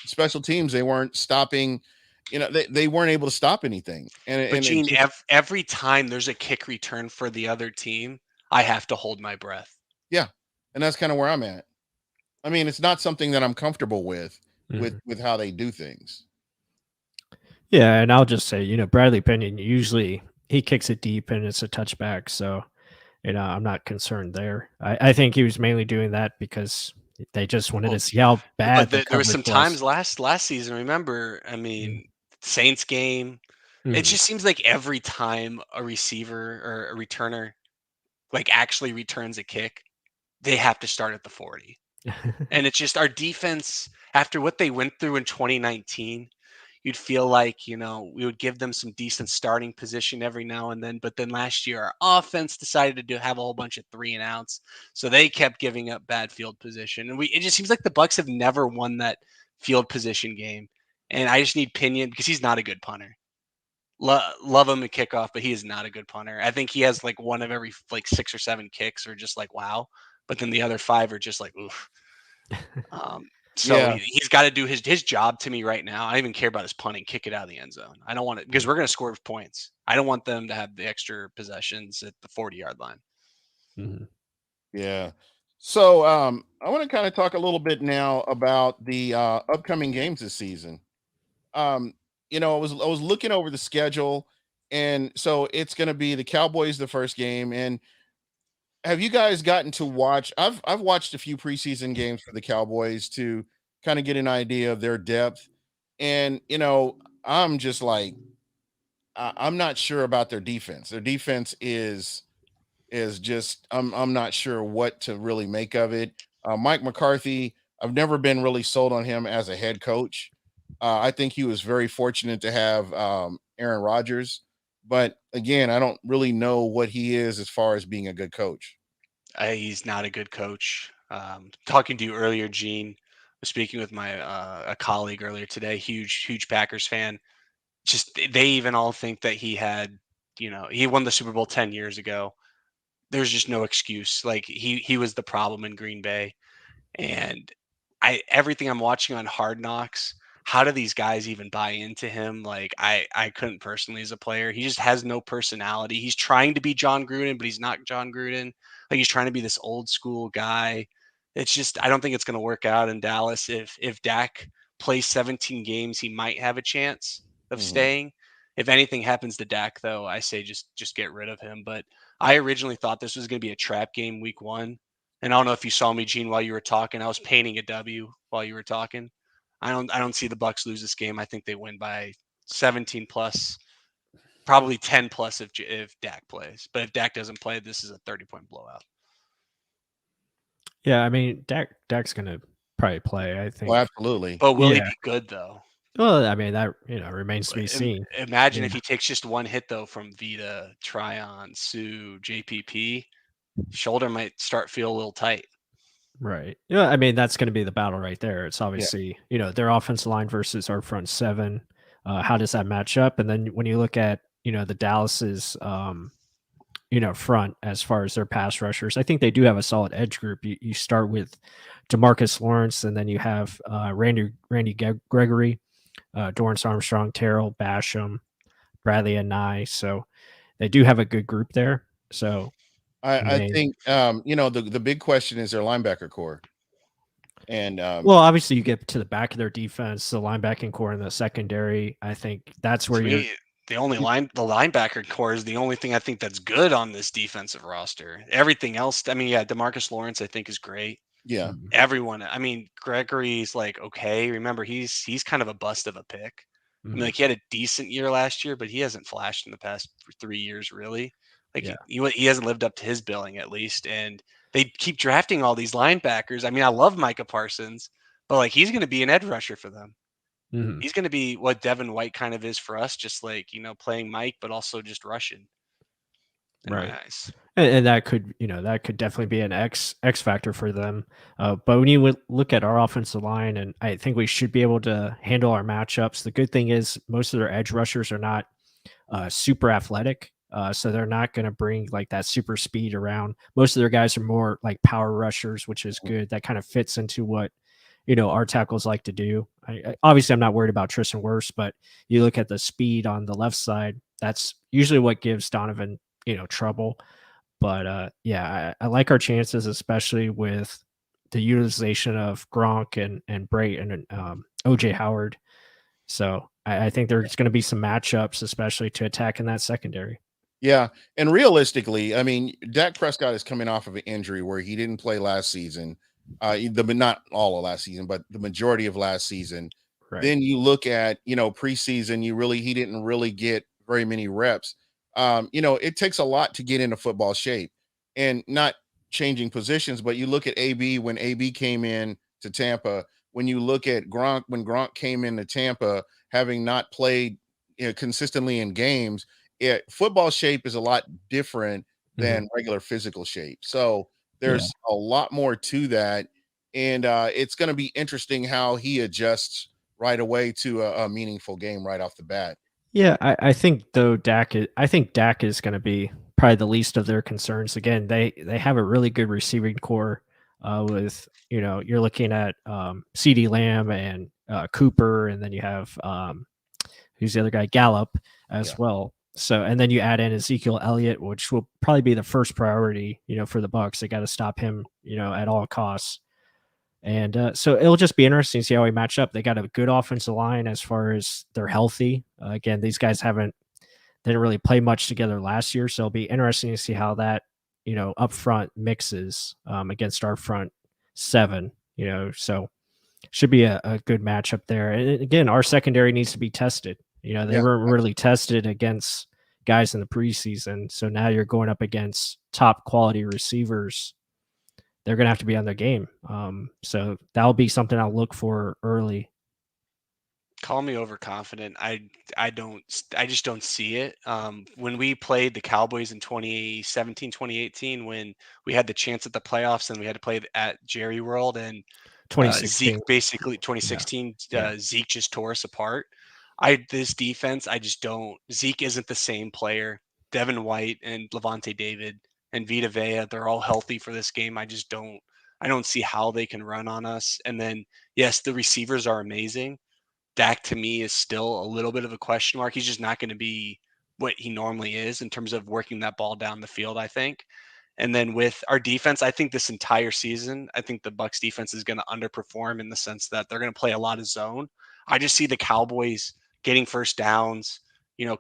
special teams. They weren't stopping, they weren't able to stop anything. But And it Gene, just, every time there's a kick return for the other team, I have to hold my breath. yeah. And that's kind of where I'm at. I mean, it's not something that I'm comfortable with how they do things. Yeah, and I'll just say, Bradley Pinion usually he kicks it deep and it's a touchback, so I'm not concerned there. I think he was mainly doing that because they just wanted to see how bad But there was some coverage times last season. Remember, I mean, Saints game. It just seems like every time a receiver or a returner like actually returns a kick, they have to start at the 40. And it's just our defense after what they went through in 2019. You'd feel like, we would give them some decent starting position every now and then. But then last year, our offense decided to have a whole bunch of 3-and-outs. So they kept giving up bad field position. And it just seems like the Bucks have never won that field position game. And I just need Pinion because he's not a good punter. Love him at kickoff, but he is not a good punter. I think he has like one of every like 6 or 7 kicks are just like, wow. But then the other 5 are just like, oof. So he's got to do his job to me right now. I don't even care about his punting, kick it out of the end zone. I don't want it because we're going to score points. I don't want them to have the extra possessions at the 40-yard line. Mm-hmm. Yeah. So I want to kind of talk a little bit now about the upcoming games this season. I was looking over the schedule, and so it's going to be the Cowboys the first game. And have you guys gotten to watch? I've watched a few preseason games for the Cowboys to kind of get an idea of their depth, and I'm just like I'm not sure about their defense. Their defense is just I'm not sure what to really make of it. Mike McCarthy, I've never been really sold on him as a head coach. I think he was very fortunate to have Aaron Rodgers, but again, I don't really know what he is as far as being a good coach. He's not a good coach. Talking to you earlier, Gene, was speaking with my a colleague earlier today, huge Packers fan. Just they even all think that he won the Super Bowl 10 years ago. There's just no excuse. Like he was the problem in Green Bay. And everything I'm watching on Hard Knocks, how do these guys even buy into him? Like I couldn't personally as a player. He just has no personality. He's trying to be John Gruden, but he's not John Gruden. Like he's trying to be this old school guy. It's just I don't think it's going to work out in Dallas. If Dak plays 17 games, he might have a chance of staying. If anything happens to Dak, though, I say just get rid of him. But I originally thought this was going to be a trap game week 1. And I don't know if you saw me, Gene, while you were talking. I was painting a W while you were talking. I don't see the Bucks lose this game. I think they win by 17 plus, probably 10 plus if Dak plays. But if Dak doesn't play, this is a 30-point blowout. Yeah, I mean Dak's gonna probably play. I think. Well, absolutely. But will he be good though? Well, I mean that remains to be seen. Imagine if he takes just one hit though from Vita, Tryon, Sue, JPP, shoulder might start feel a little tight. Right. Yeah, I mean that's going to be the battle right there. It's obviously their offensive line versus our front 7. How does that match up? And then when you look at the Dallas's front as far as their pass rushers, I think they do have a solid edge group. You start with DeMarcus Lawrence, and then you have Randy Gregory, Dorrance Armstrong, Terrell Basham, Bradley and Nye. So they do have a good group there. So I think the big question is their linebacker core. And Well, obviously, you get to the back of their defense, the linebacking core, and the secondary. I think that's where To you're. me, the linebacker core is the only thing I think that's good on this defensive roster. Everything else, I mean, yeah, Demarcus Lawrence I think is great. yeah, Mhm. Everyone, I mean, Gregory's like okay. Remember, he's kind of a bust of a pick. I mean, Mhm. like he had a decent year last year, but he hasn't flashed in the past 3 years really. Like Yeah. he hasn't lived up to his billing at least. And they keep drafting all these linebackers. I mean, I love Micah Parsons, but like he's going to be an edge rusher for them. Mhm. He's going to be what Devin White kind of is for us, just like playing Mike, but also just rushing in my Right. eyes. And that could, that could definitely be an X factor for them. But when you look at our offensive line, and I think we should be able to handle our matchups. The good thing is most of their edge rushers are not super athletic, so they're not going to bring like that super speed around. Most of their guys are more like power rushers, which is good. That kind of fits into what our tackles like to do. Obviously, I'm not worried about Tristan Wirfs, but you look at the speed on the left side. That's usually what gives Donovan trouble. But yeah, I like our chances, especially with the utilization of Gronk and Bray and OJ Howard. So I think there's going to be some matchups, especially to attack in that secondary. yeah. And realistically, I mean, Dak Prescott is coming off of an injury where he didn't play last season. But not all of last season, but the majority of last season. Right. Then you look at preseason. He didn't really get very many reps. It takes a lot to get into football shape, and not changing positions. But you look at AB when AB came in to Tampa. When you look at Gronk when Gronk came into Tampa, having not played consistently in games, football shape is a lot different Mhm. than regular physical shape. So Yeah. there's a lot more to that, and it's going to be interesting how he adjusts right away to a meaningful game right off the bat. Yeah, I think though I think Dak is going to be probably the least of their concerns. Again, they have a really good receiving core with you're looking at CD Lamb and Cooper, and then you have who's the other guy, Gallup Yeah, as well. So and then you add in Ezekiel Elliott, which will probably be the first priority for the Bucs. They got to stop him at all costs. And so it'll just be interesting to see how we match up. They got a good offensive line as far as they're healthy. Again, these guys didn't really play much together last year, so it'll be interesting to see how that up front mixes against our front seven. So should be a good matchup there. And again, our secondary needs to be tested. They yeah, weren't really tested against guys in the preseason, so now you're going up against top quality receivers. They're going to have to be on their game. So that'll be something I'll look for early. Call me overconfident. I just don't see it. When we played the Cowboys in 2017, 2018, when we had the chance at the playoffs and we had to play at Jerry World, and Zeke 2016. basically Yeah. 2016, Yeah. Zeke just tore us apart. This defense, I just don't. Zeke isn't the same player. Devin White and Levante David and Vita Vea, they're all healthy for this game. I don't see how they can run on us. And then yes, the receivers are amazing. Dak to me is still a little bit of a question mark. He's just not going to be what he normally is in terms of working that ball down the field, I think. And then with our defense, I think this entire season, I think the Bucks defense is going to underperform in the sense that they're going to play a lot of zone. I just see the Cowboys getting first downs,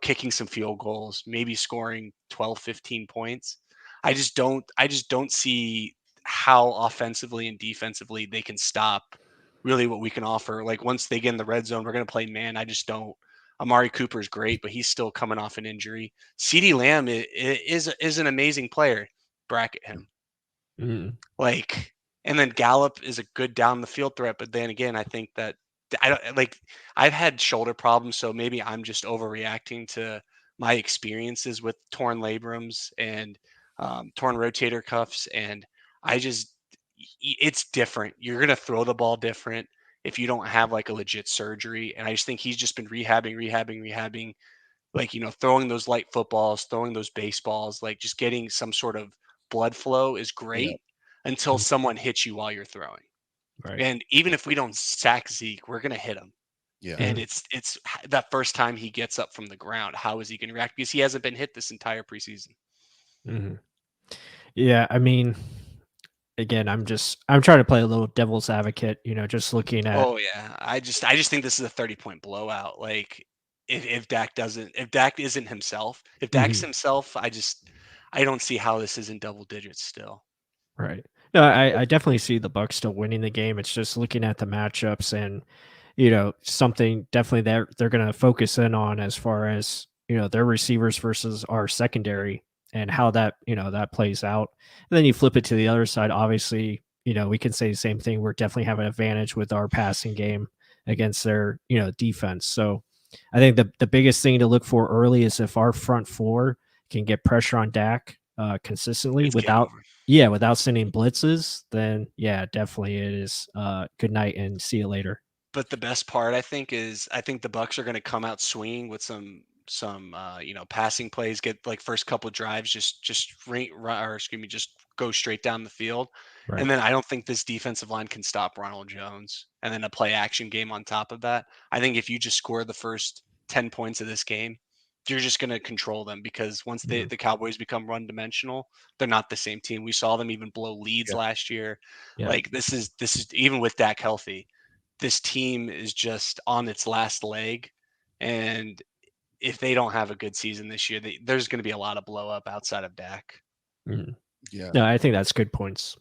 kicking some field goals, maybe scoring 12, 15 points. I just don't see how offensively and defensively they can stop really what we can offer. Like once they get in the red zone, we're going to play man. I just don't. Amari Cooper is great, but he's still coming off an injury. CD Lamb is an amazing player. Bracket him. Mhm. Like, and then Gallup is a good down the field threat. But then again, I think that I don't like. I've had shoulder problems, so maybe I'm just overreacting to my experiences with torn labrums and torn rotator cuffs, and I just it's different. You're gonna throw the ball different if you don't have like a legit surgery. And I just think he's just been rehabbing, like, throwing those light footballs, throwing those baseballs, like just getting some sort of blood flow is yeah, great until Mhm. someone hits you while you're throwing. Right. And even if we don't sack Zeke, we're gonna hit him. yeah, And Mhm. it's that first time he gets up from the ground, how is he gonna react? Because he hasn't been hit this entire preseason. Mhm. Yeah, I mean, again, I'm trying to play a little devil's advocate, just looking at. Oh yeah, I just think this is a 30-point blowout. Like if Dak isn't himself, if Dak's Mhm. himself, I don't see how this isn't double digits still. Right. No, I definitely see the Bucks still winning the game. It's just looking at the matchups and, something definitely they're going to focus in on as far as, their receivers versus our secondary and how that plays out. And then you flip it to the other side. Obviously, we can say the same thing. We're definitely have an advantage with our passing game against their, defense. So I think the biggest thing to look for early is if our front four can get pressure on Dak consistently It's game without over. yeah, without sending blitzes, then yeah, definitely it is good night and see you later. But the best part, I think, is I think the Bucks are going to come out swinging with some passing plays. Get like first couple drives, just just go straight down the field, Right. and then I don't think this defensive line can stop Ronald Jones. And then a play action game on top of that. I think if you just score the first 10 points of this game, you're just going to control them because once the Cowboys become run dimensional, they're not the same team. We saw them even blow leads Yeah. last year. Yeah. Like this is even with Dak healthy, this team is just on its last leg, and if they don't have a good season this year, there's going to be a lot of blow up outside of Dak. Yeah. No, I think that's good points.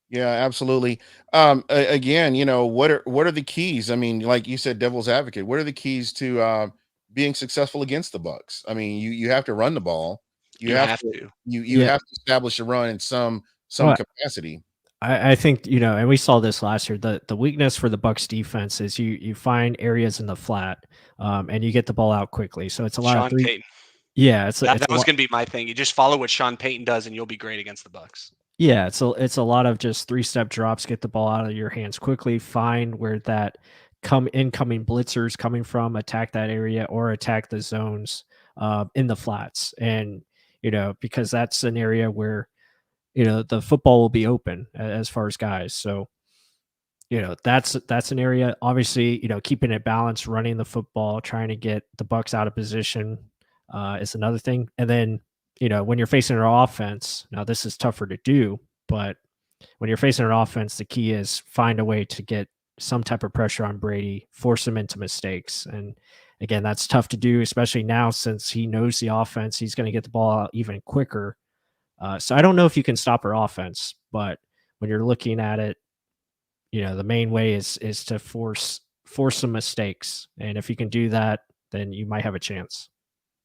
Yeah, absolutely. Again, what are the keys? I mean, like you said, devil's advocate. What are the keys to being successful against the Bucks? I mean, you have to run the ball. You You have have to to. you Yeah. have to establish a run in some Well, capacity. I think and we saw this last year. The weakness for the Bucks defense is you find areas in the flat, and you get the ball out quickly. So it's a lot of Sean three. Payton. Yeah, it's That a was lot. going to be my thing. You just follow what Sean Payton does, and you'll be great against the Bucks. Yeah, it's a lot of just three-step drops, get the ball out of your hands quickly, find where that incoming blitzers coming from, attack that area or attack the zones in the flats. And because that's an area where the football will be open as far as guys. So that's an area. Obviously, keeping it balanced, running the football, trying to get the Bucks out of position is another thing. And then when you're facing an offense, now this is tougher to do, but when you're facing an offense, the key is find a way to get some type of pressure on Brady, force him into mistakes. And again, that's tough to do, especially now since he knows the offense. He's going to get the ball out even quicker. So I don't know if you can stop our offense, but when you're looking at it, the main way is to force some mistakes. And if you can do that, then you might have a chance.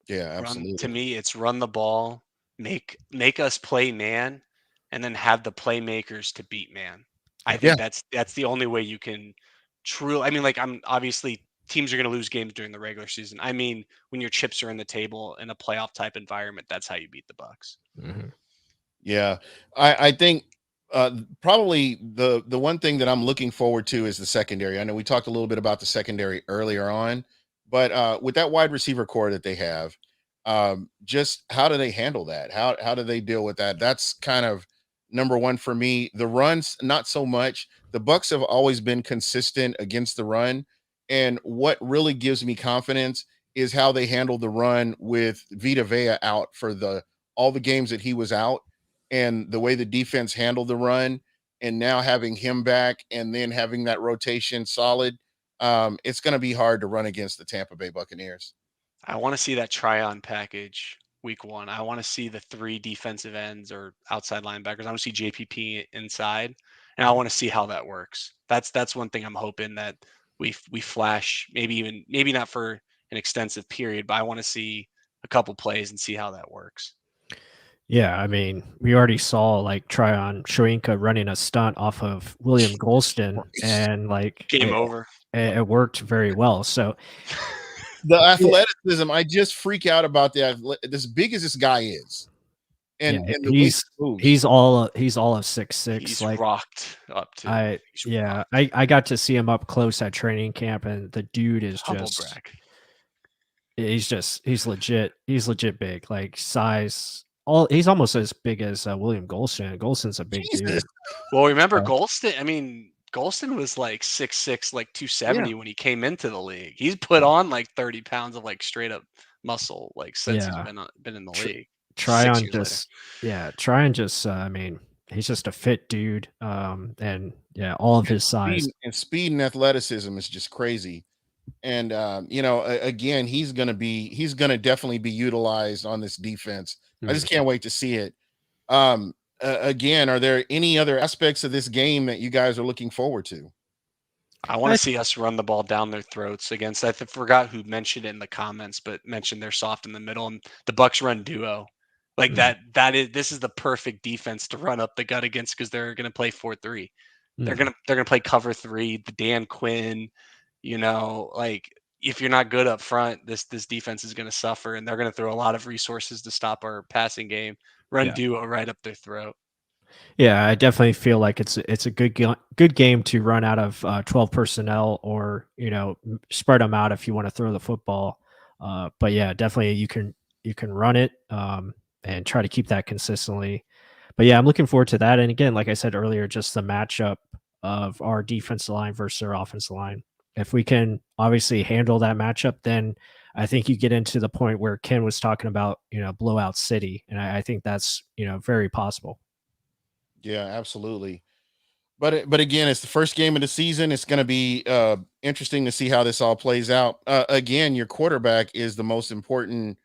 Yeah, absolutely. To me, it's run the ball, make us play man, and then have the playmakers to beat man. I think that's the only way you can truly. I mean, like I'm obviously teams are going to lose games during the regular season. I mean, when your chips are in the table in a playoff type environment, that's how you beat the Bucks. Yeah, I think probably the one thing that I'm looking forward to is the secondary. I know we talked a little bit about the secondary earlier on, but with that wide receiver core that they have, just how do they handle that? How do they deal with that? That's kind of number one for me. The runs, not so much. The Bucks have always been consistent against the run, and what really gives me confidence is how they handle the run with Vita Vea out for all the games that he was out, and the way the defense handled the run, and now having him back and then having that rotation solid, it's going to be hard to run against the Tampa Bay Buccaneers. I want to see that try-on package week 1. I want to see the 3 defensive ends or outside linebackers. I want to see JPP inside, and I want to see how that works. That's one thing I'm hoping that we flash, maybe not for an extensive period, but I want to see a couple plays and see how that works. Yeah, I mean, we already saw like Tryon Shoyinka running a stunt off of William Golston, and like Game over. It worked very well. So the athleticism, I just freak out about that. As big as this guy is, and the way he moves. he's all of 6'6". He's like rocked up to. I got to see him up close at training camp, and the dude is brag. He's legit. He's legit big, like size. He's almost as big as William Golston. Golston's a big dude. Well, remember Golston? I mean, Golston was like 6'6", like 270 when he came into the league. He's put on like 30 pounds of like straight up muscle, like since he's been in the league. Try and just, I mean, he's just a fit dude. And yeah, all of his size. Speed and athleticism is just crazy. And again, he's gonna definitely be utilized on this defense. I just can't wait to see it. Again, are there any other aspects of this game that you guys are looking forward to? I want to see us run the ball down their throats against. I forgot who mentioned it in the comments, but mentioned they're soft in the middle, and the Bucks run duo like that. This is the perfect defense to run up the gut against because they're going to play 4-3. They're gonna play cover 3. The Dan Quinn, like if you're not good up front, this defense is going to suffer, and they're going to throw a lot of resources to stop our passing game. Run duo right up their throat. Yeah, I definitely feel like it's a good game to run out of 12 personnel, or spread them out if you want to throw the football. But yeah, definitely you can run it and try to keep that consistently. But yeah, I'm looking forward to that. And again, like I said earlier, just the matchup of our defensive line versus our offensive line. If we can obviously handle that matchup, then I think you get into the point where Ken was talking about, blowout city, and I think that's very possible. Yeah, absolutely. But again, it's the first game of the season. It's going to be interesting to see how this all plays out. Again, your quarterback is the most important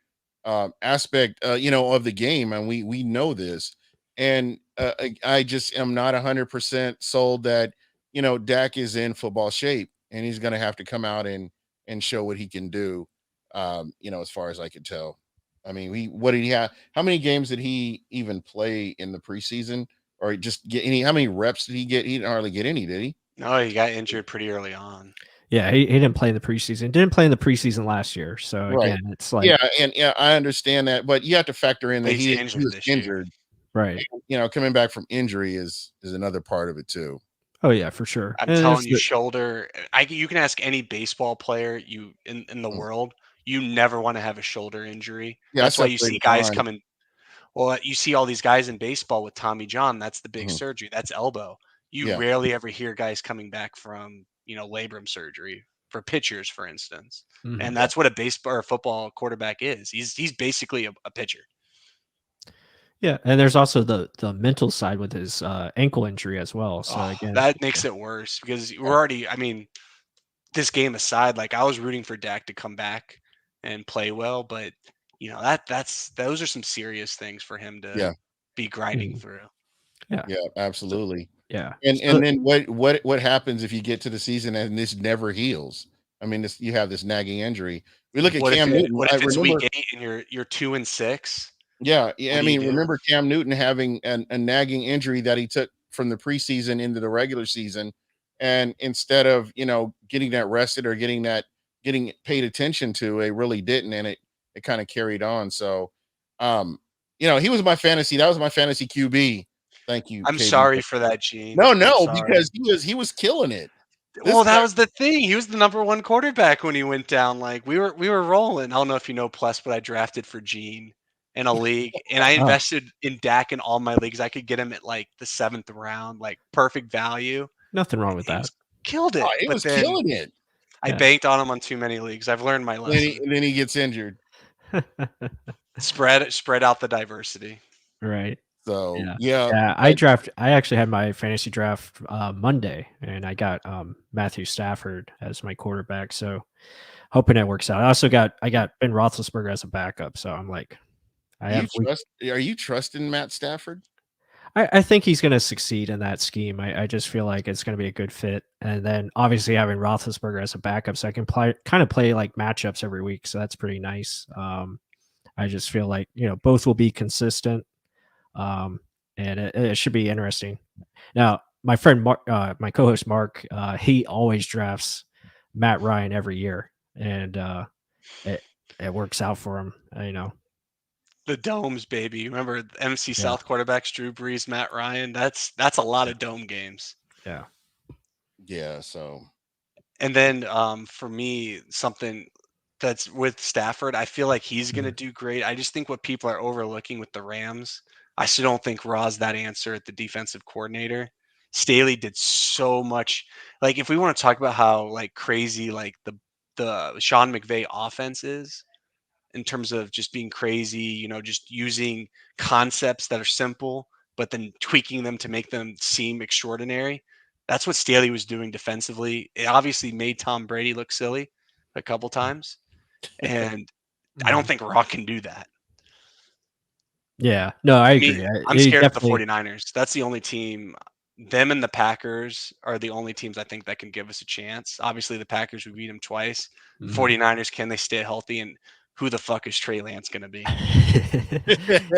aspect, of the game, and we know this. And I just am not 100% sold that Dak is in football shape, and he's going to have to come out and show what he can do. As far as I can tell. I mean, what did he have? How many games did he even play in the preseason? Or just get any? How many reps did he get? He didn't hardly get any, did he? No, he got injured pretty early on. Yeah, he didn't play in the preseason. Didn't play in the preseason last year. So again, it's like yeah, I understand that, but you have to factor in that he was injured. Right. And, coming back from injury is another part of it too. Oh yeah, for sure. I'm telling you, shoulder. You can ask any baseball player in the world. You never want to have a shoulder injury. Yeah, that's why you see guys coming. Well, you see all these guys in baseball with Tommy John. That's the big surgery. That's elbow. You rarely ever hear guys coming back from labrum surgery for pitchers, for instance. And that's what a baseball or football quarterback is. He's basically a pitcher. Yeah, and there's also the mental side with his ankle injury as well. So again, that makes it worse because we're already. I mean, this game aside, like I was rooting for Dak to come back and play well, but those are some serious things for him to be grinding through. Yeah, absolutely. Yeah, and then what happens if you get to the season and this never heals? I mean, you have this nagging injury. We look at Cam Newton. What if it's week 8 and you're 2-6? Yeah. I mean, remember Cam Newton having a nagging injury that he took from the preseason into the regular season, and instead of getting that rested or getting paid attention to, it really didn't, and it kind of carried on. So, he was my fantasy. That was my fantasy QB. Thank you. I'm sorry for that, Gene. No, because he was killing it. That was the thing. He was the number 1 quarterback when he went down. Like we were rolling. I don't know if you know Pless, but I drafted for Gene in a league, and I invested in Dak in all my leagues. I could get him at like the 7th round, like perfect value. Nothing wrong with that. Killed it. It was killing it. I banked on him on too many leagues. I've learned my lesson. And then he gets injured. Spread out the diversity. Right. So I actually had my fantasy draft Monday, and I got Matthew Stafford as my quarterback. So hoping it works out. I got Ben Roethlisberger as a backup. So I'm like, are you trusting Matt Stafford? I think he's going to succeed in that scheme. I just feel like it's going to be a good fit. And then obviously having Roethlisberger as a backup, so I can play like matchups every week. So that's pretty nice. I just feel like, both will be consistent. And it should be interesting. Now, my friend Mark, my co-host Mark, he always drafts Matt Ryan every year, and it works out for him. The domes, baby. Remember NFC South quarterbacks, Drew Brees, Matt Ryan. That's a lot of dome games. Yeah. So, and then for me, something that's with Stafford, I feel like he's going to do great. I just think what people are overlooking with the Rams, I still don't think Ra's that answer at the defensive coordinator. Staley did so much. Like, if we want to talk about how like crazy like the Sean McVay offense is, in terms of just being crazy, just using concepts that are simple but then tweaking them to make them seem extraordinary. That's what Staley was doing defensively. It obviously made Tom Brady look silly a couple times, and I don't think Rock can do that. Yeah, no, I agree. I'm scared of the 49ers. That's the only team. Them and the Packers are the only teams I think that can give us a chance. Obviously, the Packers, we beat them twice. 49ers, can they stay healthy? And who the fuck is Trey Lance going to be?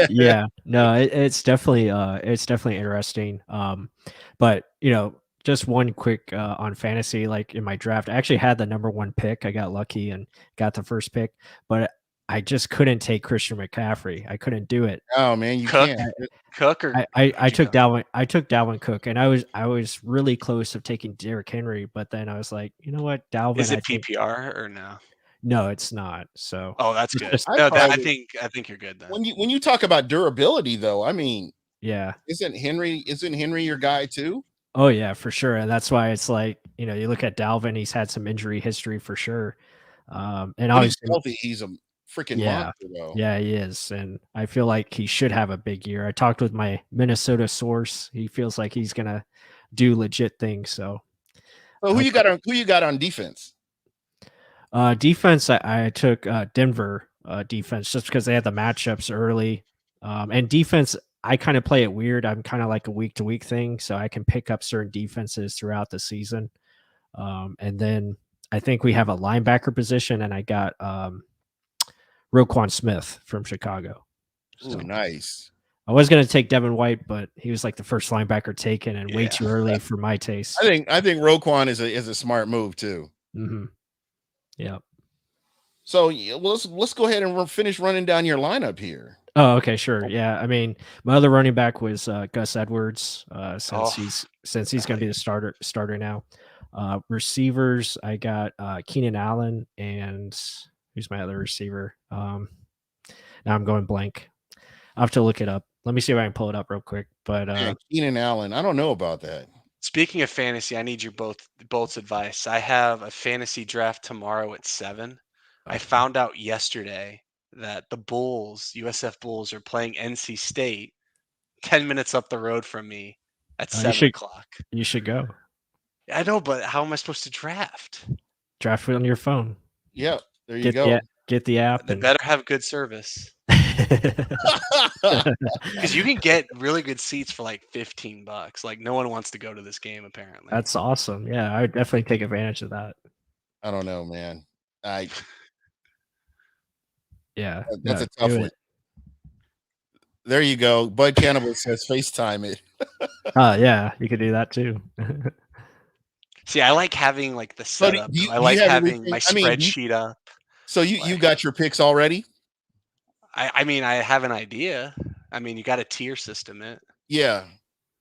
Yeah, no, it's definitely interesting. But just one quick on fantasy, like in my draft, I actually had the number 1 pick. I got lucky and got the first pick, but I just couldn't take Christian McCaffrey. I couldn't do it. Oh man, you can't. Cook or I took Dalvin. I took Dalvin Cook, and I was really close of taking Derrick Henry, but then I was like, you know what, Dalvin. Is it PPR or no? No, it's not. So that's good. I think you're good then. When you talk about durability, though, I mean, yeah, isn't Henry your guy too? Oh yeah, for sure, and that's why it's like you look at Dalvin. He's had some injury history for sure, and obviously healthy. He's a freaking monster, though. Yeah, he is, and I feel like he should have a big year. I talked with my Minnesota source. He feels like he's gonna do legit things. So, who you got on defense? Defense, I took Denver defense just because they had the matchups early, and defense. I kind of play it weird. I'm kind of like a week to week thing, so I can pick up certain defenses throughout the season. And then I think we have a linebacker position, and I got Roquan Smith from Chicago. So nice. I was going to take Devin White, but he was like the first linebacker taken and way too early for my taste. I think Roquan is a smart move too. Yeah. So let's go ahead and finish running down your lineup here. Oh, okay, sure. Yeah, I mean, my other running back was Gus Edwards, since he's going to be the starter now. Receivers, I got Keenan Allen, and who's my other receiver? Now I'm going blank. I'll have to look it up. Let me see if I can pull it up real quick. But Keenan Allen, I don't know about that. Speaking of fantasy, I need your both advice. I have a fantasy draft tomorrow at 7. Okay. I found out yesterday that the Bulls, USF Bulls, are playing NC State 10 minutes up the road from me at 7 o'clock. You should go. I know, but how am I supposed to draft? Draft it on your phone. Yeah, there you go. Get the app. They better have good service. Because you can get really good seats for like $15. Like no one wants to go to this game, apparently. That's awesome. Yeah, I would definitely take advantage of that. I don't know, man. Yeah, that's a tough one. There you go. Bud Cannibal says FaceTime it. Yeah, you could do that too. See, I like having like the setup. I like having my spreadsheet up. So you got your picks already? I mean, I have an idea. I mean, you got a tier system it. Yeah.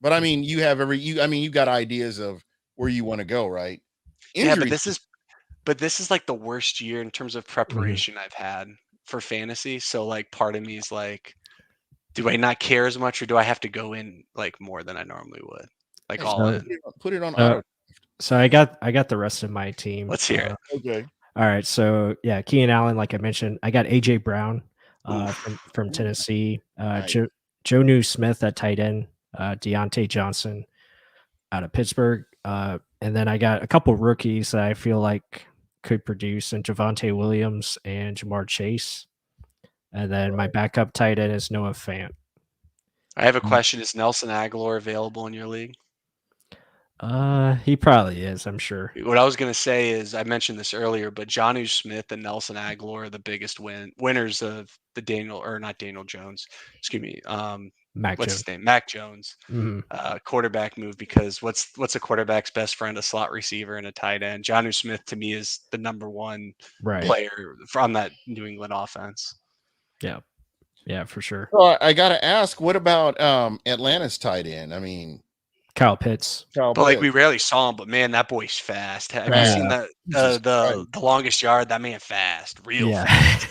But I mean, you got ideas of where you want to go, right? Injury. Yeah, but this is like the worst year in terms of preparation I've had for fantasy. So like part of me is like, do I not care as much, or do I have to go in like more than I normally would? Like all in. Put it on auto. So I got the rest of my team. Let's hear it. Okay. All right. So yeah, Keenan Allen, like I mentioned, I got AJ Brown from Tennessee, Nice. Jonnu Smith at tight end, Deontay Johnson out of Pittsburgh, and then I got a couple rookies that I feel like could produce, and Javonte Williams and Jamar Chase, and then my backup tight end is Noah Fant. I have a question: is Nelson Aguilar available in your league? He probably is, I'm sure. What I was going to say is, I mentioned this earlier, but Jonnu Smith and Nelson Aguilar are the biggest winners of the Mac Jones. His name? Mac Jones. Quarterback move, because what's a quarterback's best friend? A slot receiver and a tight end. Jonnu Smith to me is the number one player from that New England offense. Yeah, for sure. Well, I got to ask, what about Atlanta's tight end? I mean, Kyle Pitts. Like we rarely saw him, but man, that boy's fast. Have you seen the longest yard? That man fast, fast.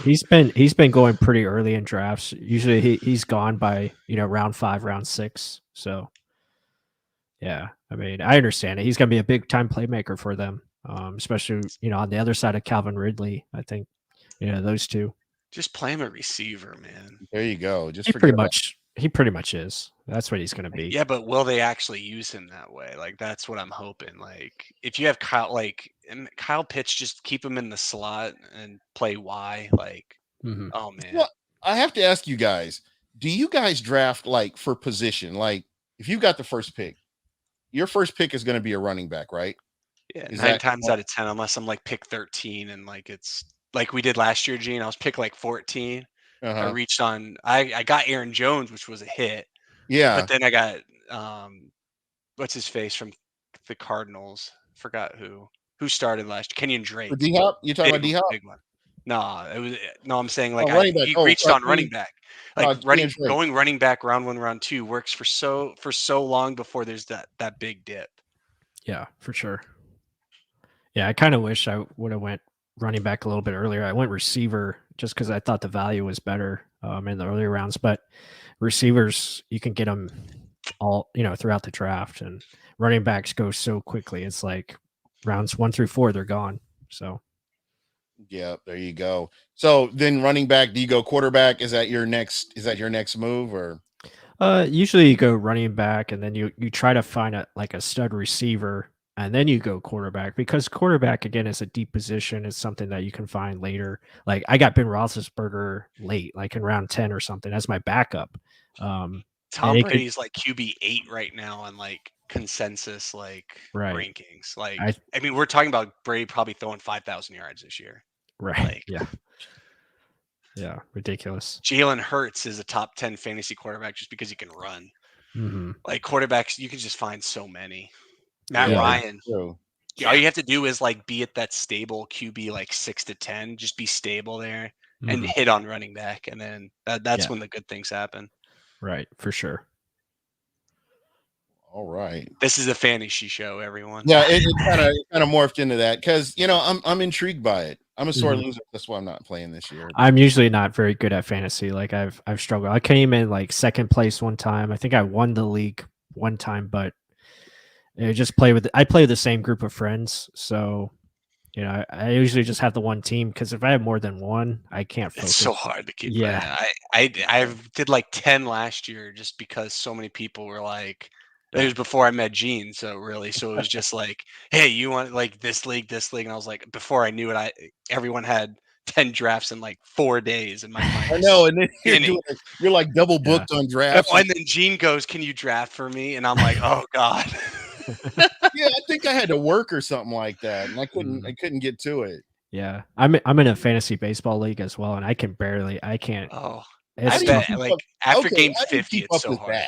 He's been going pretty early in drafts. Usually he's gone by round 5, round 6. So yeah, I mean, I understand it. He's gonna be a big time playmaker for them, especially on the other side of Calvin Ridley. I think those two. Just play him a receiver, man. There you go. He pretty much He pretty much is. That's what he's going to be. Yeah, but will they actually use him that way? Like, that's what I'm hoping. Like, if you have Kyle Pitts, just keep him in the slot and play Y. Like, oh man. Well, I have to ask you guys, do you guys draft like for position? Like if you've got the first pick, your first pick is going to be a running back, right? Yeah, Is 9 that times out of 10, unless I'm like pick 13 and like it's like we did last year, Gene. I was pick like 14. I reached on I got Aaron Jones, which was a hit. Yeah. But then I got what's his face from the Cardinals? Forgot who started last. Kenyon Drake. For D-Hop? You talking about D-Hop? Big one. No, I'm saying like running back. he reached on running back. Like Kenyon Drake. going running back round 1, round 2 works for so long before there's that big dip. Yeah, for sure. Yeah, I kind of wish I would have went running back a little bit earlier. I went receiver just because I thought the value was better in the earlier rounds. But receivers, you can get them all, throughout the draft, and running backs go so quickly. It's like rounds 1 through 4, they're gone. So, yeah, there you go. So then, running back, do you go quarterback? Is that your next move, or? Usually you go running back, and then you try to find a stud receiver, and then you go quarterback, because quarterback again is a deep position. It's something that you can find later. Like I got Ben Roethlisberger late, like in round 10 or something, as my backup. Tom Brady's like QB 8 right now on like consensus rankings. Like I mean, we're talking about Brady probably throwing 5,000 yards this year. Right. Like, yeah, ridiculous. Jalen Hurts is a top 10 fantasy quarterback just because he can run. Like quarterbacks, you can just find so many. Matt Ryan. All you have to do is like be at that stable QB like 6 to 10. Just be stable there and hit on running back, and then that's when the good things happen. Right, for sure. All right. This is a fantasy show, everyone. Yeah, it kind of morphed into that because I'm intrigued by it. I'm a sore loser. That's why I'm not playing this year. I'm usually not very good at fantasy. Like I've struggled. I came in like second place one time. I think I won the league one time, but I play with the same group of friends. So, I usually just have the one team, because if I have more than one, I can't focus. It's so hard to keep. Yeah, I did like 10 last year just because so many people were like. It was before I met Gene, so it was just like, hey, you want like this league, and I was like, before I knew it, everyone had 10 drafts in like 4 days, and my mind. I know, and then you're like double booked on drafts. And then Gene goes, "Can you draft for me?" And I'm like, "Oh God." Yeah, I think I had to work or something like that, and I couldn't get to it. Yeah, I'm in a fantasy baseball league as well, and I can't. Oh, after game 50, it's so hard.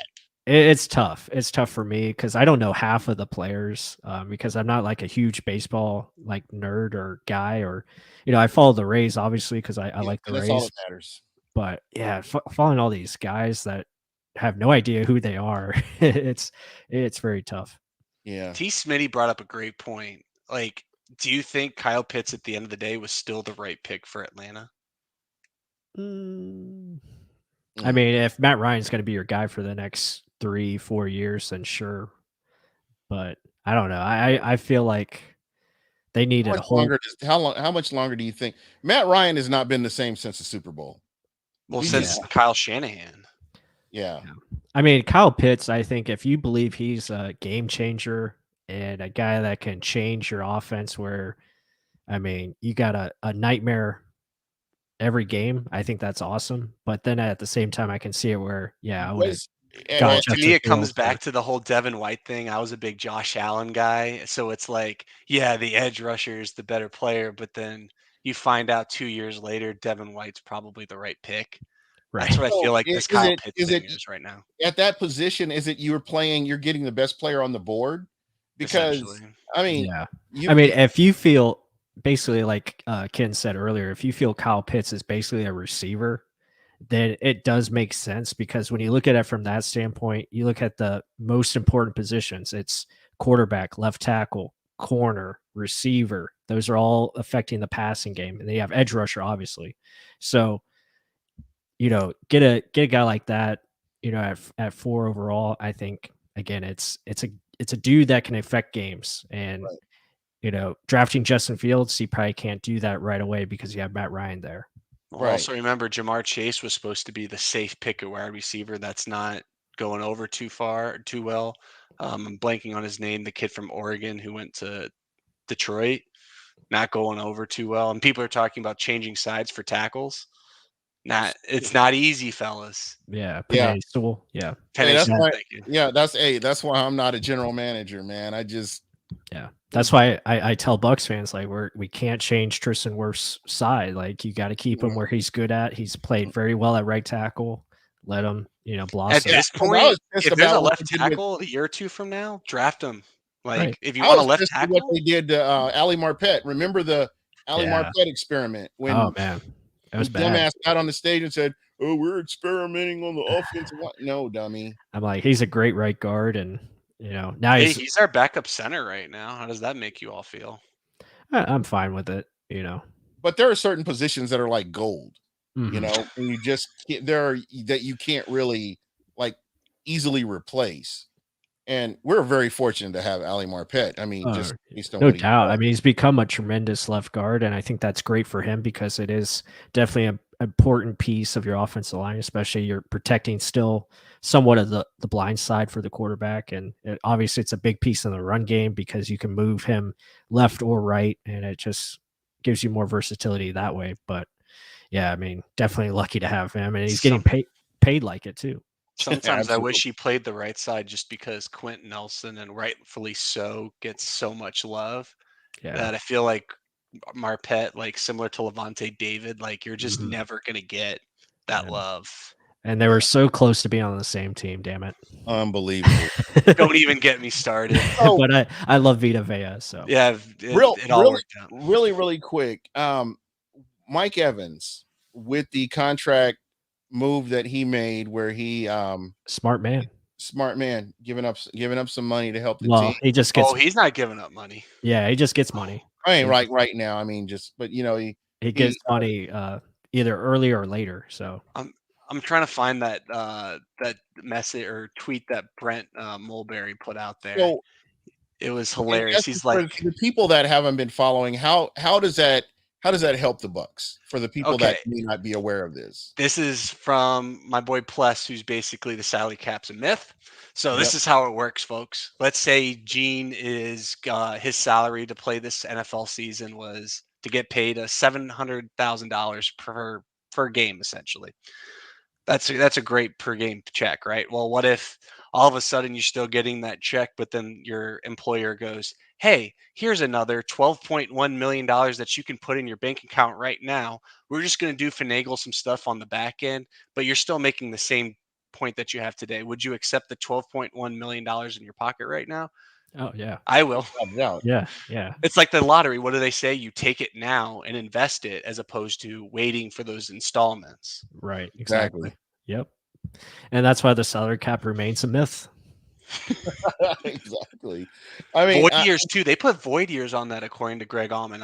It's tough. It's tough for me because I don't know half of the players, because I'm not like a huge baseball like nerd or guy, or I follow the Rays obviously because I like the Rays. That's all that matters. But yeah, following all these guys that have no idea who they are, it's very tough. Yeah. T. Smitty brought up a great point. Like, do you think Kyle Pitts at the end of the day was still the right pick for Atlanta? I mean, if Matt Ryan's going to be your guy for the next 3-4 years, then sure. But I don't know. I feel like they needed a whole. How much longer do you think? Matt Ryan has not been the same since the Super Bowl. Well, since Kyle Shanahan. Yeah. I mean, Kyle Pitts, I think if you believe he's a game changer and a guy that can change your offense, where, I mean, you got a nightmare every game, I think that's awesome. But then at the same time, I can see it where, I would. To me, it comes back to the whole Devin White thing. I was a big Josh Allen guy. So it's like, the edge rusher is the better player. But then you find out 2 years later, Devin White's probably the right pick. Right. That's what I feel like this Kyle Pitts thing is right now. At that position, is it you're getting the best player on the board? Because, I mean, if you feel basically like Ken said earlier, if you feel Kyle Pitts is basically a receiver, then it does make sense, because when you look at it from that standpoint, you look at the most important positions. It's quarterback, left tackle, corner, receiver. Those are all affecting the passing game. And then you have edge rusher, obviously. So, get a guy like that, at 4 overall. I think again, it's a dude that can affect games. And drafting Justin Fields, he probably can't do that right away because you have Matt Ryan there. Well, also remember Jamar Chase was supposed to be the safe pick at wide receiver. That's not going over too well. I'm blanking on his name, the kid from Oregon who went to Detroit, not going over too well. And people are talking about changing sides for tackles. It's not easy, fellas. Yeah, Yeah. Stool. Yeah. Hey, that's why I'm not a general manager, man. That's why I tell Bucks fans like we can't change Tristan Wirfs' side. Like you got to keep him where he's good at. He's played very well at right tackle. Let him, blossom. At this point, if there's a left tackle a year or two from now, draft him. Like if you want a left tackle, what they did to Ali Marpet. Remember the Ali Marpet experiment when? Oh man, that was bad. Dumbass got on the stage and said, "Oh, we're experimenting on the offensive line." No, dummy. I'm like, he's a great right guard, and now he's our backup center right now. How does that make you all feel? I'm fine with it, But there are certain positions that are like gold, Mm-hmm. And you just that you can't really like easily replace. And we're very fortunate to have Ali Marpet. I mean, no doubt. I mean, he's become a tremendous left guard, and I think that's great for him because it is definitely an important piece of your offensive line, especially you're protecting still somewhat of the blind side for the quarterback. And obviously it's a big piece in the run game because you can move him left or right, and it just gives you more versatility that way. But yeah, I mean, definitely lucky to have him, and he's getting paid like it too. Sometimes I wish he played the right side just because Quentin Nelson, and rightfully so, gets so much love that I feel like Marpet, like similar to Levante David, like you're just never going to get that love. And they were so close to being on the same team, damn it. Unbelievable. Don't even get me started. But I love Vita Vea, so. Yeah, it all worked out. Really quick. Mike Evans, with the contract move that he made where he smart man giving up some money to help the team. He just gets he's not giving up money. Yeah, he just gets money. I mean, right now. I mean, but he gets money either early or later. So I'm trying to find that message or tweet that Brent Mulberry put out there. So, it was hilarious. He's like, for the people that haven't been following, how does that help the Bucks for the people that may not be aware of this? This is from my boy Pless, who's basically the salary cap's a myth. So this is how it works, folks. Let's say Gene is his salary to play this NFL season was to get paid $700,000 per game, essentially. That's a great per game check, right? Well, what if all of a sudden you're still getting that check, but then your employer goes, hey, here's another $12.1 million that you can put in your bank account right now. We're just going to finagle some stuff on the back end, but you're still making the same point that you have today. Would you accept the $12.1 million in your pocket right now? Oh, yeah. I will. Yeah. It's like the lottery. What do they say? You take it now and invest it as opposed to waiting for those installments. Right. Exactly. Yep. And that's why the salary cap remains a myth. Exactly. I mean, void years too. They put void years on that, according to Greg Allman.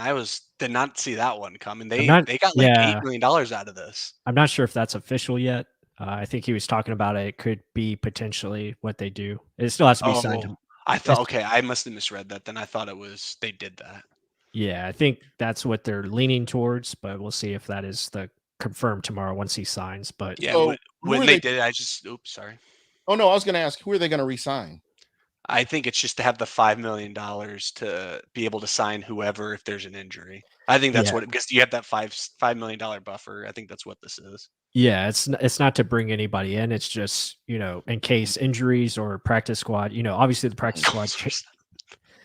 Did not see that one coming. They got like $8 million out of this. I'm not sure if that's official yet. I think he was talking about it could be potentially what they do. It still has to be signed. I thought, I must have misread that. Then I thought it was they did that. Yeah, I think that's what they're leaning towards, but we'll see if that is the confirmed tomorrow once he signs. But yeah, so when they did, sorry. Oh no, I was going to ask, who are they going to re-sign? I think it's just to have the $5 million to be able to sign whoever if there's an injury. I think that's what, because you have that $5 million buffer. I think that's what this is. Yeah, it's not to bring anybody in. It's just, in case injuries or practice squad, obviously the practice squad.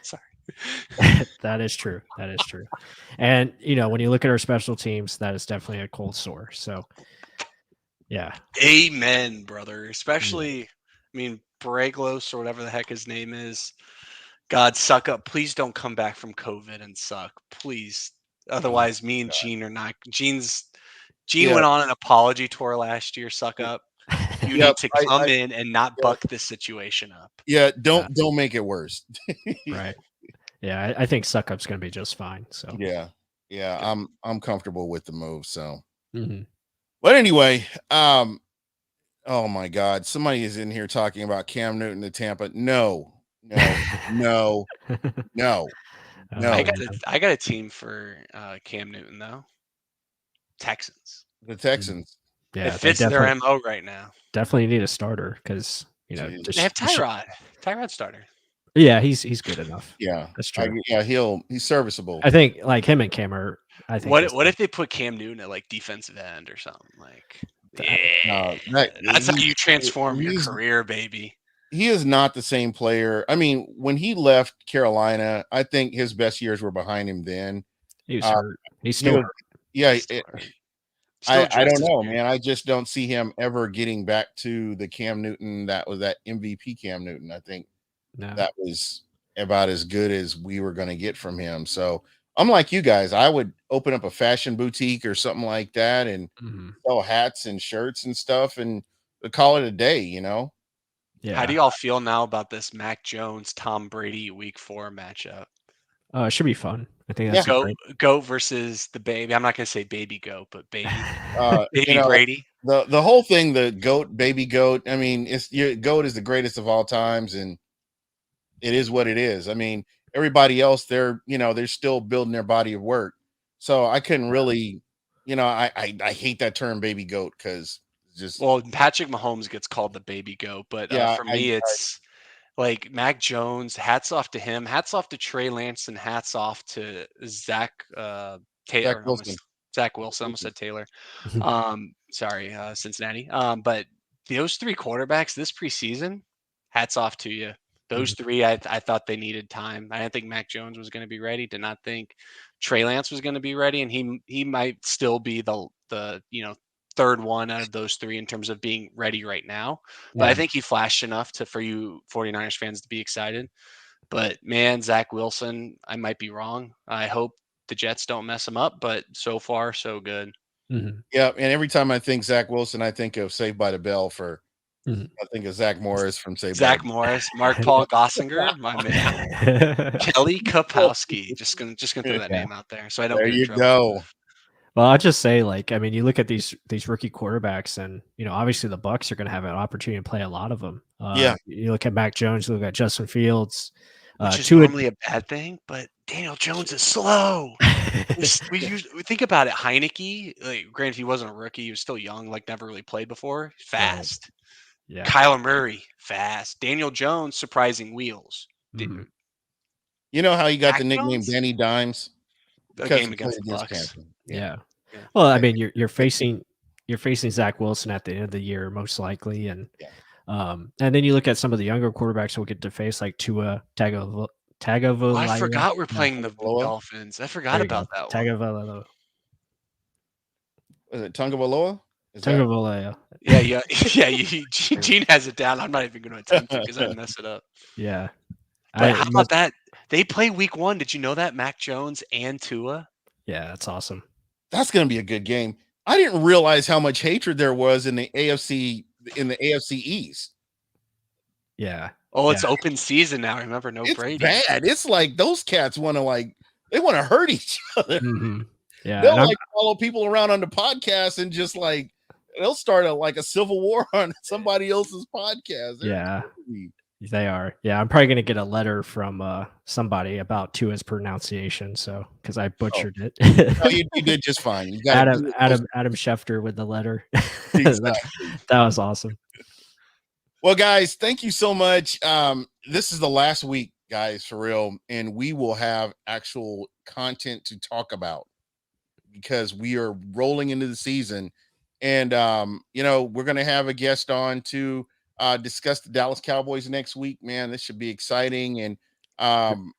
Sorry. That is true. And, when you look at our special teams, that is definitely a cold sore. So, yeah. Amen, brother. Especially, Braglos or whatever the heck his name is. God, suck up. Please don't come back from COVID and suck. Please. Otherwise, me and Gene are not. Gene went on an apology tour last year. Suck up. You need to come in and not buck this situation up. Yeah, don't make it worse. Right. Yeah, I think Suck Up's going to be just fine. So yeah, I'm comfortable with the move. So, but anyway, oh my God, somebody is in here talking about Cam Newton to Tampa. No. I got a team for Cam Newton though. Texans. The Texans. Yeah, it fits their MO right now. Definitely need a starter because they have Tyrod. Tyrod starter. Yeah, he's good enough. Yeah, that's true. He's serviceable. I think like him and Cam are. I think. What if they put Cam Newton at like defensive end or something like? That's how you transform your career, baby. He is not the same player. I mean, when he left Carolina, I think his best years were behind him then. He was hurt. He's still hurt. Yeah, I don't know, man. I just don't see him ever getting back to the Cam Newton that was that MVP Cam Newton. I think that was about as good as we were going to get from him. So I'm like you guys. I would open up a fashion boutique or something like that and sell hats and shirts and stuff and call it a day, you know? Yeah. How do y'all feel now about this Mac Jones, Tom Brady Week 4 matchup? It should be fun. I think that's goat versus the baby. I'm not gonna say baby goat, but baby, baby Brady. The whole thing, the goat, baby goat. I mean, goat is the greatest of all times, and it is what it is. I mean, everybody else, they're still building their body of work. So I couldn't really, I hate that term baby goat because Patrick Mahomes gets called the baby goat, but for me, it's like Mac Jones. Hats off to him. Hats off to Trey Lance, and hats off to Zach Taylor. Zach Wilson. I almost said Taylor. Sorry, Cincinnati. But those three quarterbacks this preseason, hats off to you. Those three, I thought they needed time. I didn't think Mac Jones was going to be ready. Did not think Trey Lance was going to be ready, and he might still be the third one out of those three in terms of being ready right now. But I think he flashed enough for you 49ers fans to be excited. But man, Zach Wilson, I might be wrong. I hope the Jets don't mess him up, but so far so good. Yeah, and every time I think Zach Wilson, I think of Saved by the Bell I think of Zach Morris from Saved by the Bell. Morris, Mark Paul Gossinger, my man. Kelly Kapowski. Just gonna throw that name out there. So I don't there get you in trouble. go. Well, I'll just say, you look at these rookie quarterbacks, and obviously the Bucs are going to have an opportunity to play a lot of them. You look at Mac Jones, you look at Justin Fields, which is normally a bad thing, but Daniel Jones is slow. we think about it. Heineke, granted he wasn't a rookie, he was still young, never really played before. Fast. Yeah. Kyler Murray, fast. Daniel Jones, surprising wheels. You know how he got the nickname Danny Dimes? A game against the Bucs. Yeah. Well, I mean, you're facing Zach Wilson at the end of the year, most likely, and then you look at some of the younger quarterbacks we'll get to face, like Tua Tagovailoa. I forgot we're playing the Dolphins. I forgot about that one. Tagovailoa. Is it Tagovailoa? Tagovailoa. Yeah. Gene has it down. I'm not even going to attempt it because I mess it up. Yeah. But how about that? They play week 1. Did you know that? Mac Jones and Tua? Yeah, that's awesome. That's going to be a good game. I didn't realize how much hatred there was in the AFC East. Yeah. Oh, it's open season now. Remember, no Brady. It's bad. It's like those cats want to hurt each other. Yeah. They'll follow people around on the podcast and just they'll start a civil war on somebody else's podcast. They are. Yeah, I'm probably going to get a letter from somebody about Tua's pronunciation, because I butchered it. No, you did just fine. You got Adam Schefter with the letter. Exactly. That was awesome. Well, guys, thank you so much. This is the last week, guys, for real, and we will have actual content to talk about because we are rolling into the season, and we're going to have a guest on to discuss the Dallas Cowboys next week. Man, this should be exciting. And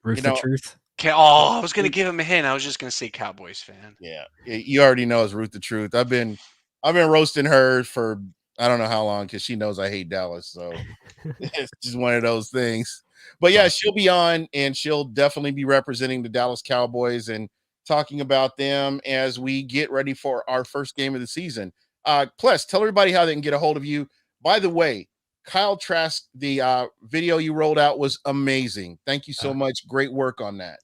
Ruth the Truth. I was gonna give him a hint. I was just gonna say Cowboys fan. Yeah, you already know it's Ruth the Truth. I've been roasting her for I don't know how long because she knows I hate Dallas. So it's just one of those things. But yeah, she'll be on and she'll definitely be representing the Dallas Cowboys and talking about them as we get ready for our first game of the season. Pless, tell everybody how they can get a hold of you. By the way, Kyle Trask, the video you rolled out was amazing. Thank you so much. Great work on that.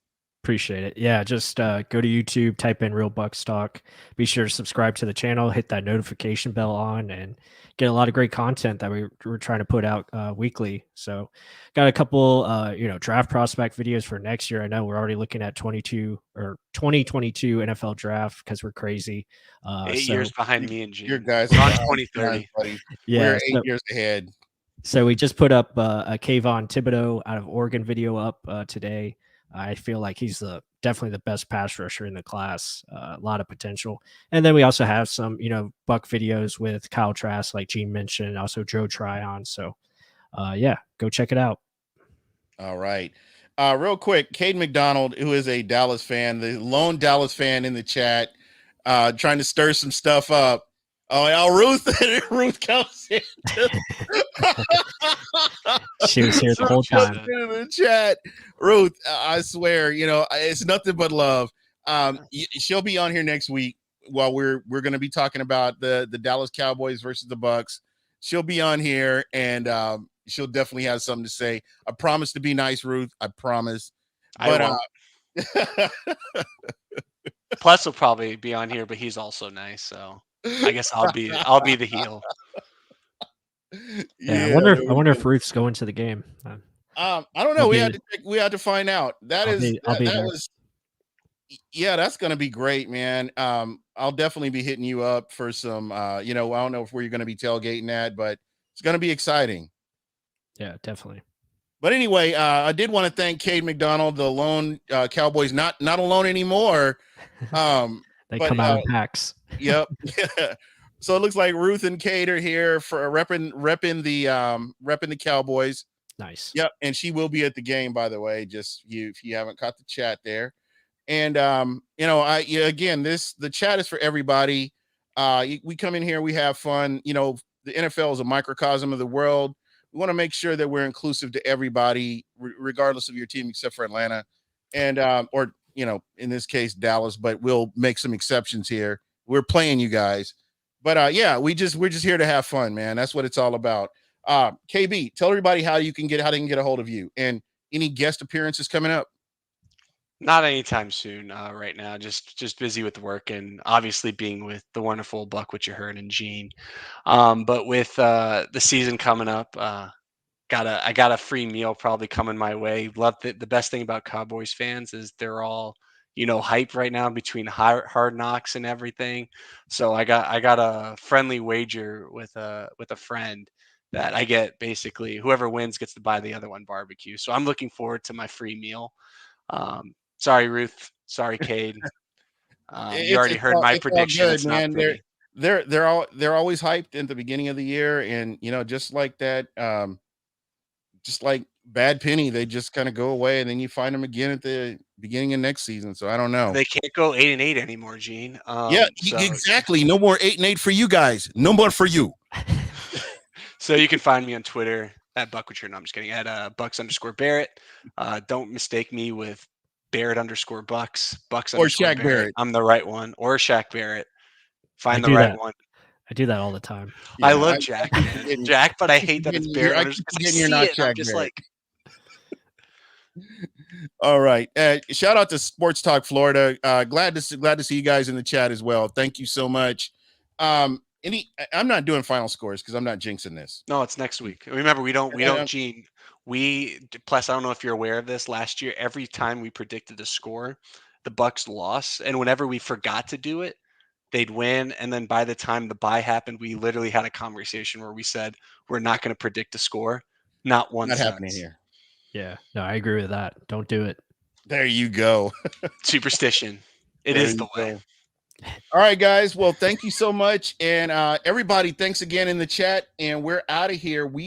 Appreciate it. Yeah, just go to YouTube, type in Real Bucks Talk. Be sure to subscribe to the channel, hit that notification bell on, and get a lot of great content that we're trying to put out weekly. So, got a couple, draft prospect videos for next year. I know we're already looking at 2022 NFL draft because we're crazy. 8 years behind me and Gene. Your guys We're are on behind 2030. times, buddy. Yeah, We're 8 years ahead. So we just put up a Kayvon Thibodeau out of Oregon video up today. I feel like he's definitely the best pass rusher in the class. A lot of potential. And then we also have some, Buck videos with Kyle Trask, like Gene mentioned, and also Joe Tryon. So, go check it out. All right. Real quick, Cade McDonald, who is a Dallas fan, the lone Dallas fan in the chat, trying to stir some stuff up. Oh, Ruth comes in. She was here the whole time. In the chat. Ruth, I swear, it's nothing but love. She'll be on here next week while we're going to be talking about the Dallas Cowboys versus the Bucks. She'll be on here and she'll definitely have something to say. I promise to be nice, Ruth. I promise. But Pless will probably be on here, but he's also nice, so I guess I'll be the heel. Yeah, I wonder if Ruth's going to the game. I don't know. We had to find out. That's going to be great, man. I'll definitely be hitting you up for some. I don't know where you're going to be tailgating at, but it's going to be exciting. Yeah, definitely. But anyway, I did want to thank Cade McDonald, the lone Cowboys, not alone anymore. They come out in packs. Yep. So it looks like Ruth and Cade are here for repping the Cowboys. Nice. Yep, and she will be at the game, by the way. Just if you haven't caught the chat there, and the chat is for everybody. We come in here, we have fun. The NFL is a microcosm of the world. We want to make sure that we're inclusive to everybody, regardless of your team, except for Atlanta, and in this case Dallas. But we'll make some exceptions here. We're playing you guys, but we're just here to have fun, man. That's what it's all about. KB, tell everybody how they can get a hold of you and any guest appearances coming up. Not anytime soon right now. Just busy with work and obviously being with the wonderful Buc What Ya Heard and Gene. But with the season coming up, I got a free meal probably coming my way. Love the best thing about Cowboys fans is they're all hype right now between hard knocks and everything. So I got a friendly wager with a friend that I get basically whoever wins gets to buy the other one barbecue. So I'm looking forward to my free meal. Sorry, Ruth. Sorry, Cade. You already heard my prediction. Good, it's not man. pretty. They're always hyped at the beginning of the year, and just like that, just like Bad Penny, they just kind of go away, and then you find them again at the beginning of next season. So I don't know. They can't go 8-8 anymore, Gene. Exactly. No more 8-8 for you guys. No more for you. So you can find me on Twitter at Buc What Ya Heard. No, I'm just kidding. At Bucks_Barrett. Don't mistake me with Barrett_Bucks. Bucks or Shaq Barrett. I'm the right one. Or Shaq Barrett. Find the right one. I do that all the time. Yeah, I love Jack, man. Jack, but I hate that it's Barrett. You're not Shaq just Barrett. Like. All right. Shout out to Sports Talk Florida. Glad to see you guys in the chat as well. Thank you so much. I'm not doing final scores because I'm not jinxing this. No, it's next week. Remember, we don't Gene. Plus, I don't know if you're aware of this. Last year, every time we predicted a score, the Bucks lost, and whenever we forgot to do it, they'd win. And then by the time the bye happened, we literally had a conversation where we said we're not going to predict a score. Not one. Not happening here. Yeah, no, I agree with that. Don't do it. There you go. Superstition. It is the way. All right, guys. Well, thank you so much. And everybody, thanks again in the chat. And we're out of here. We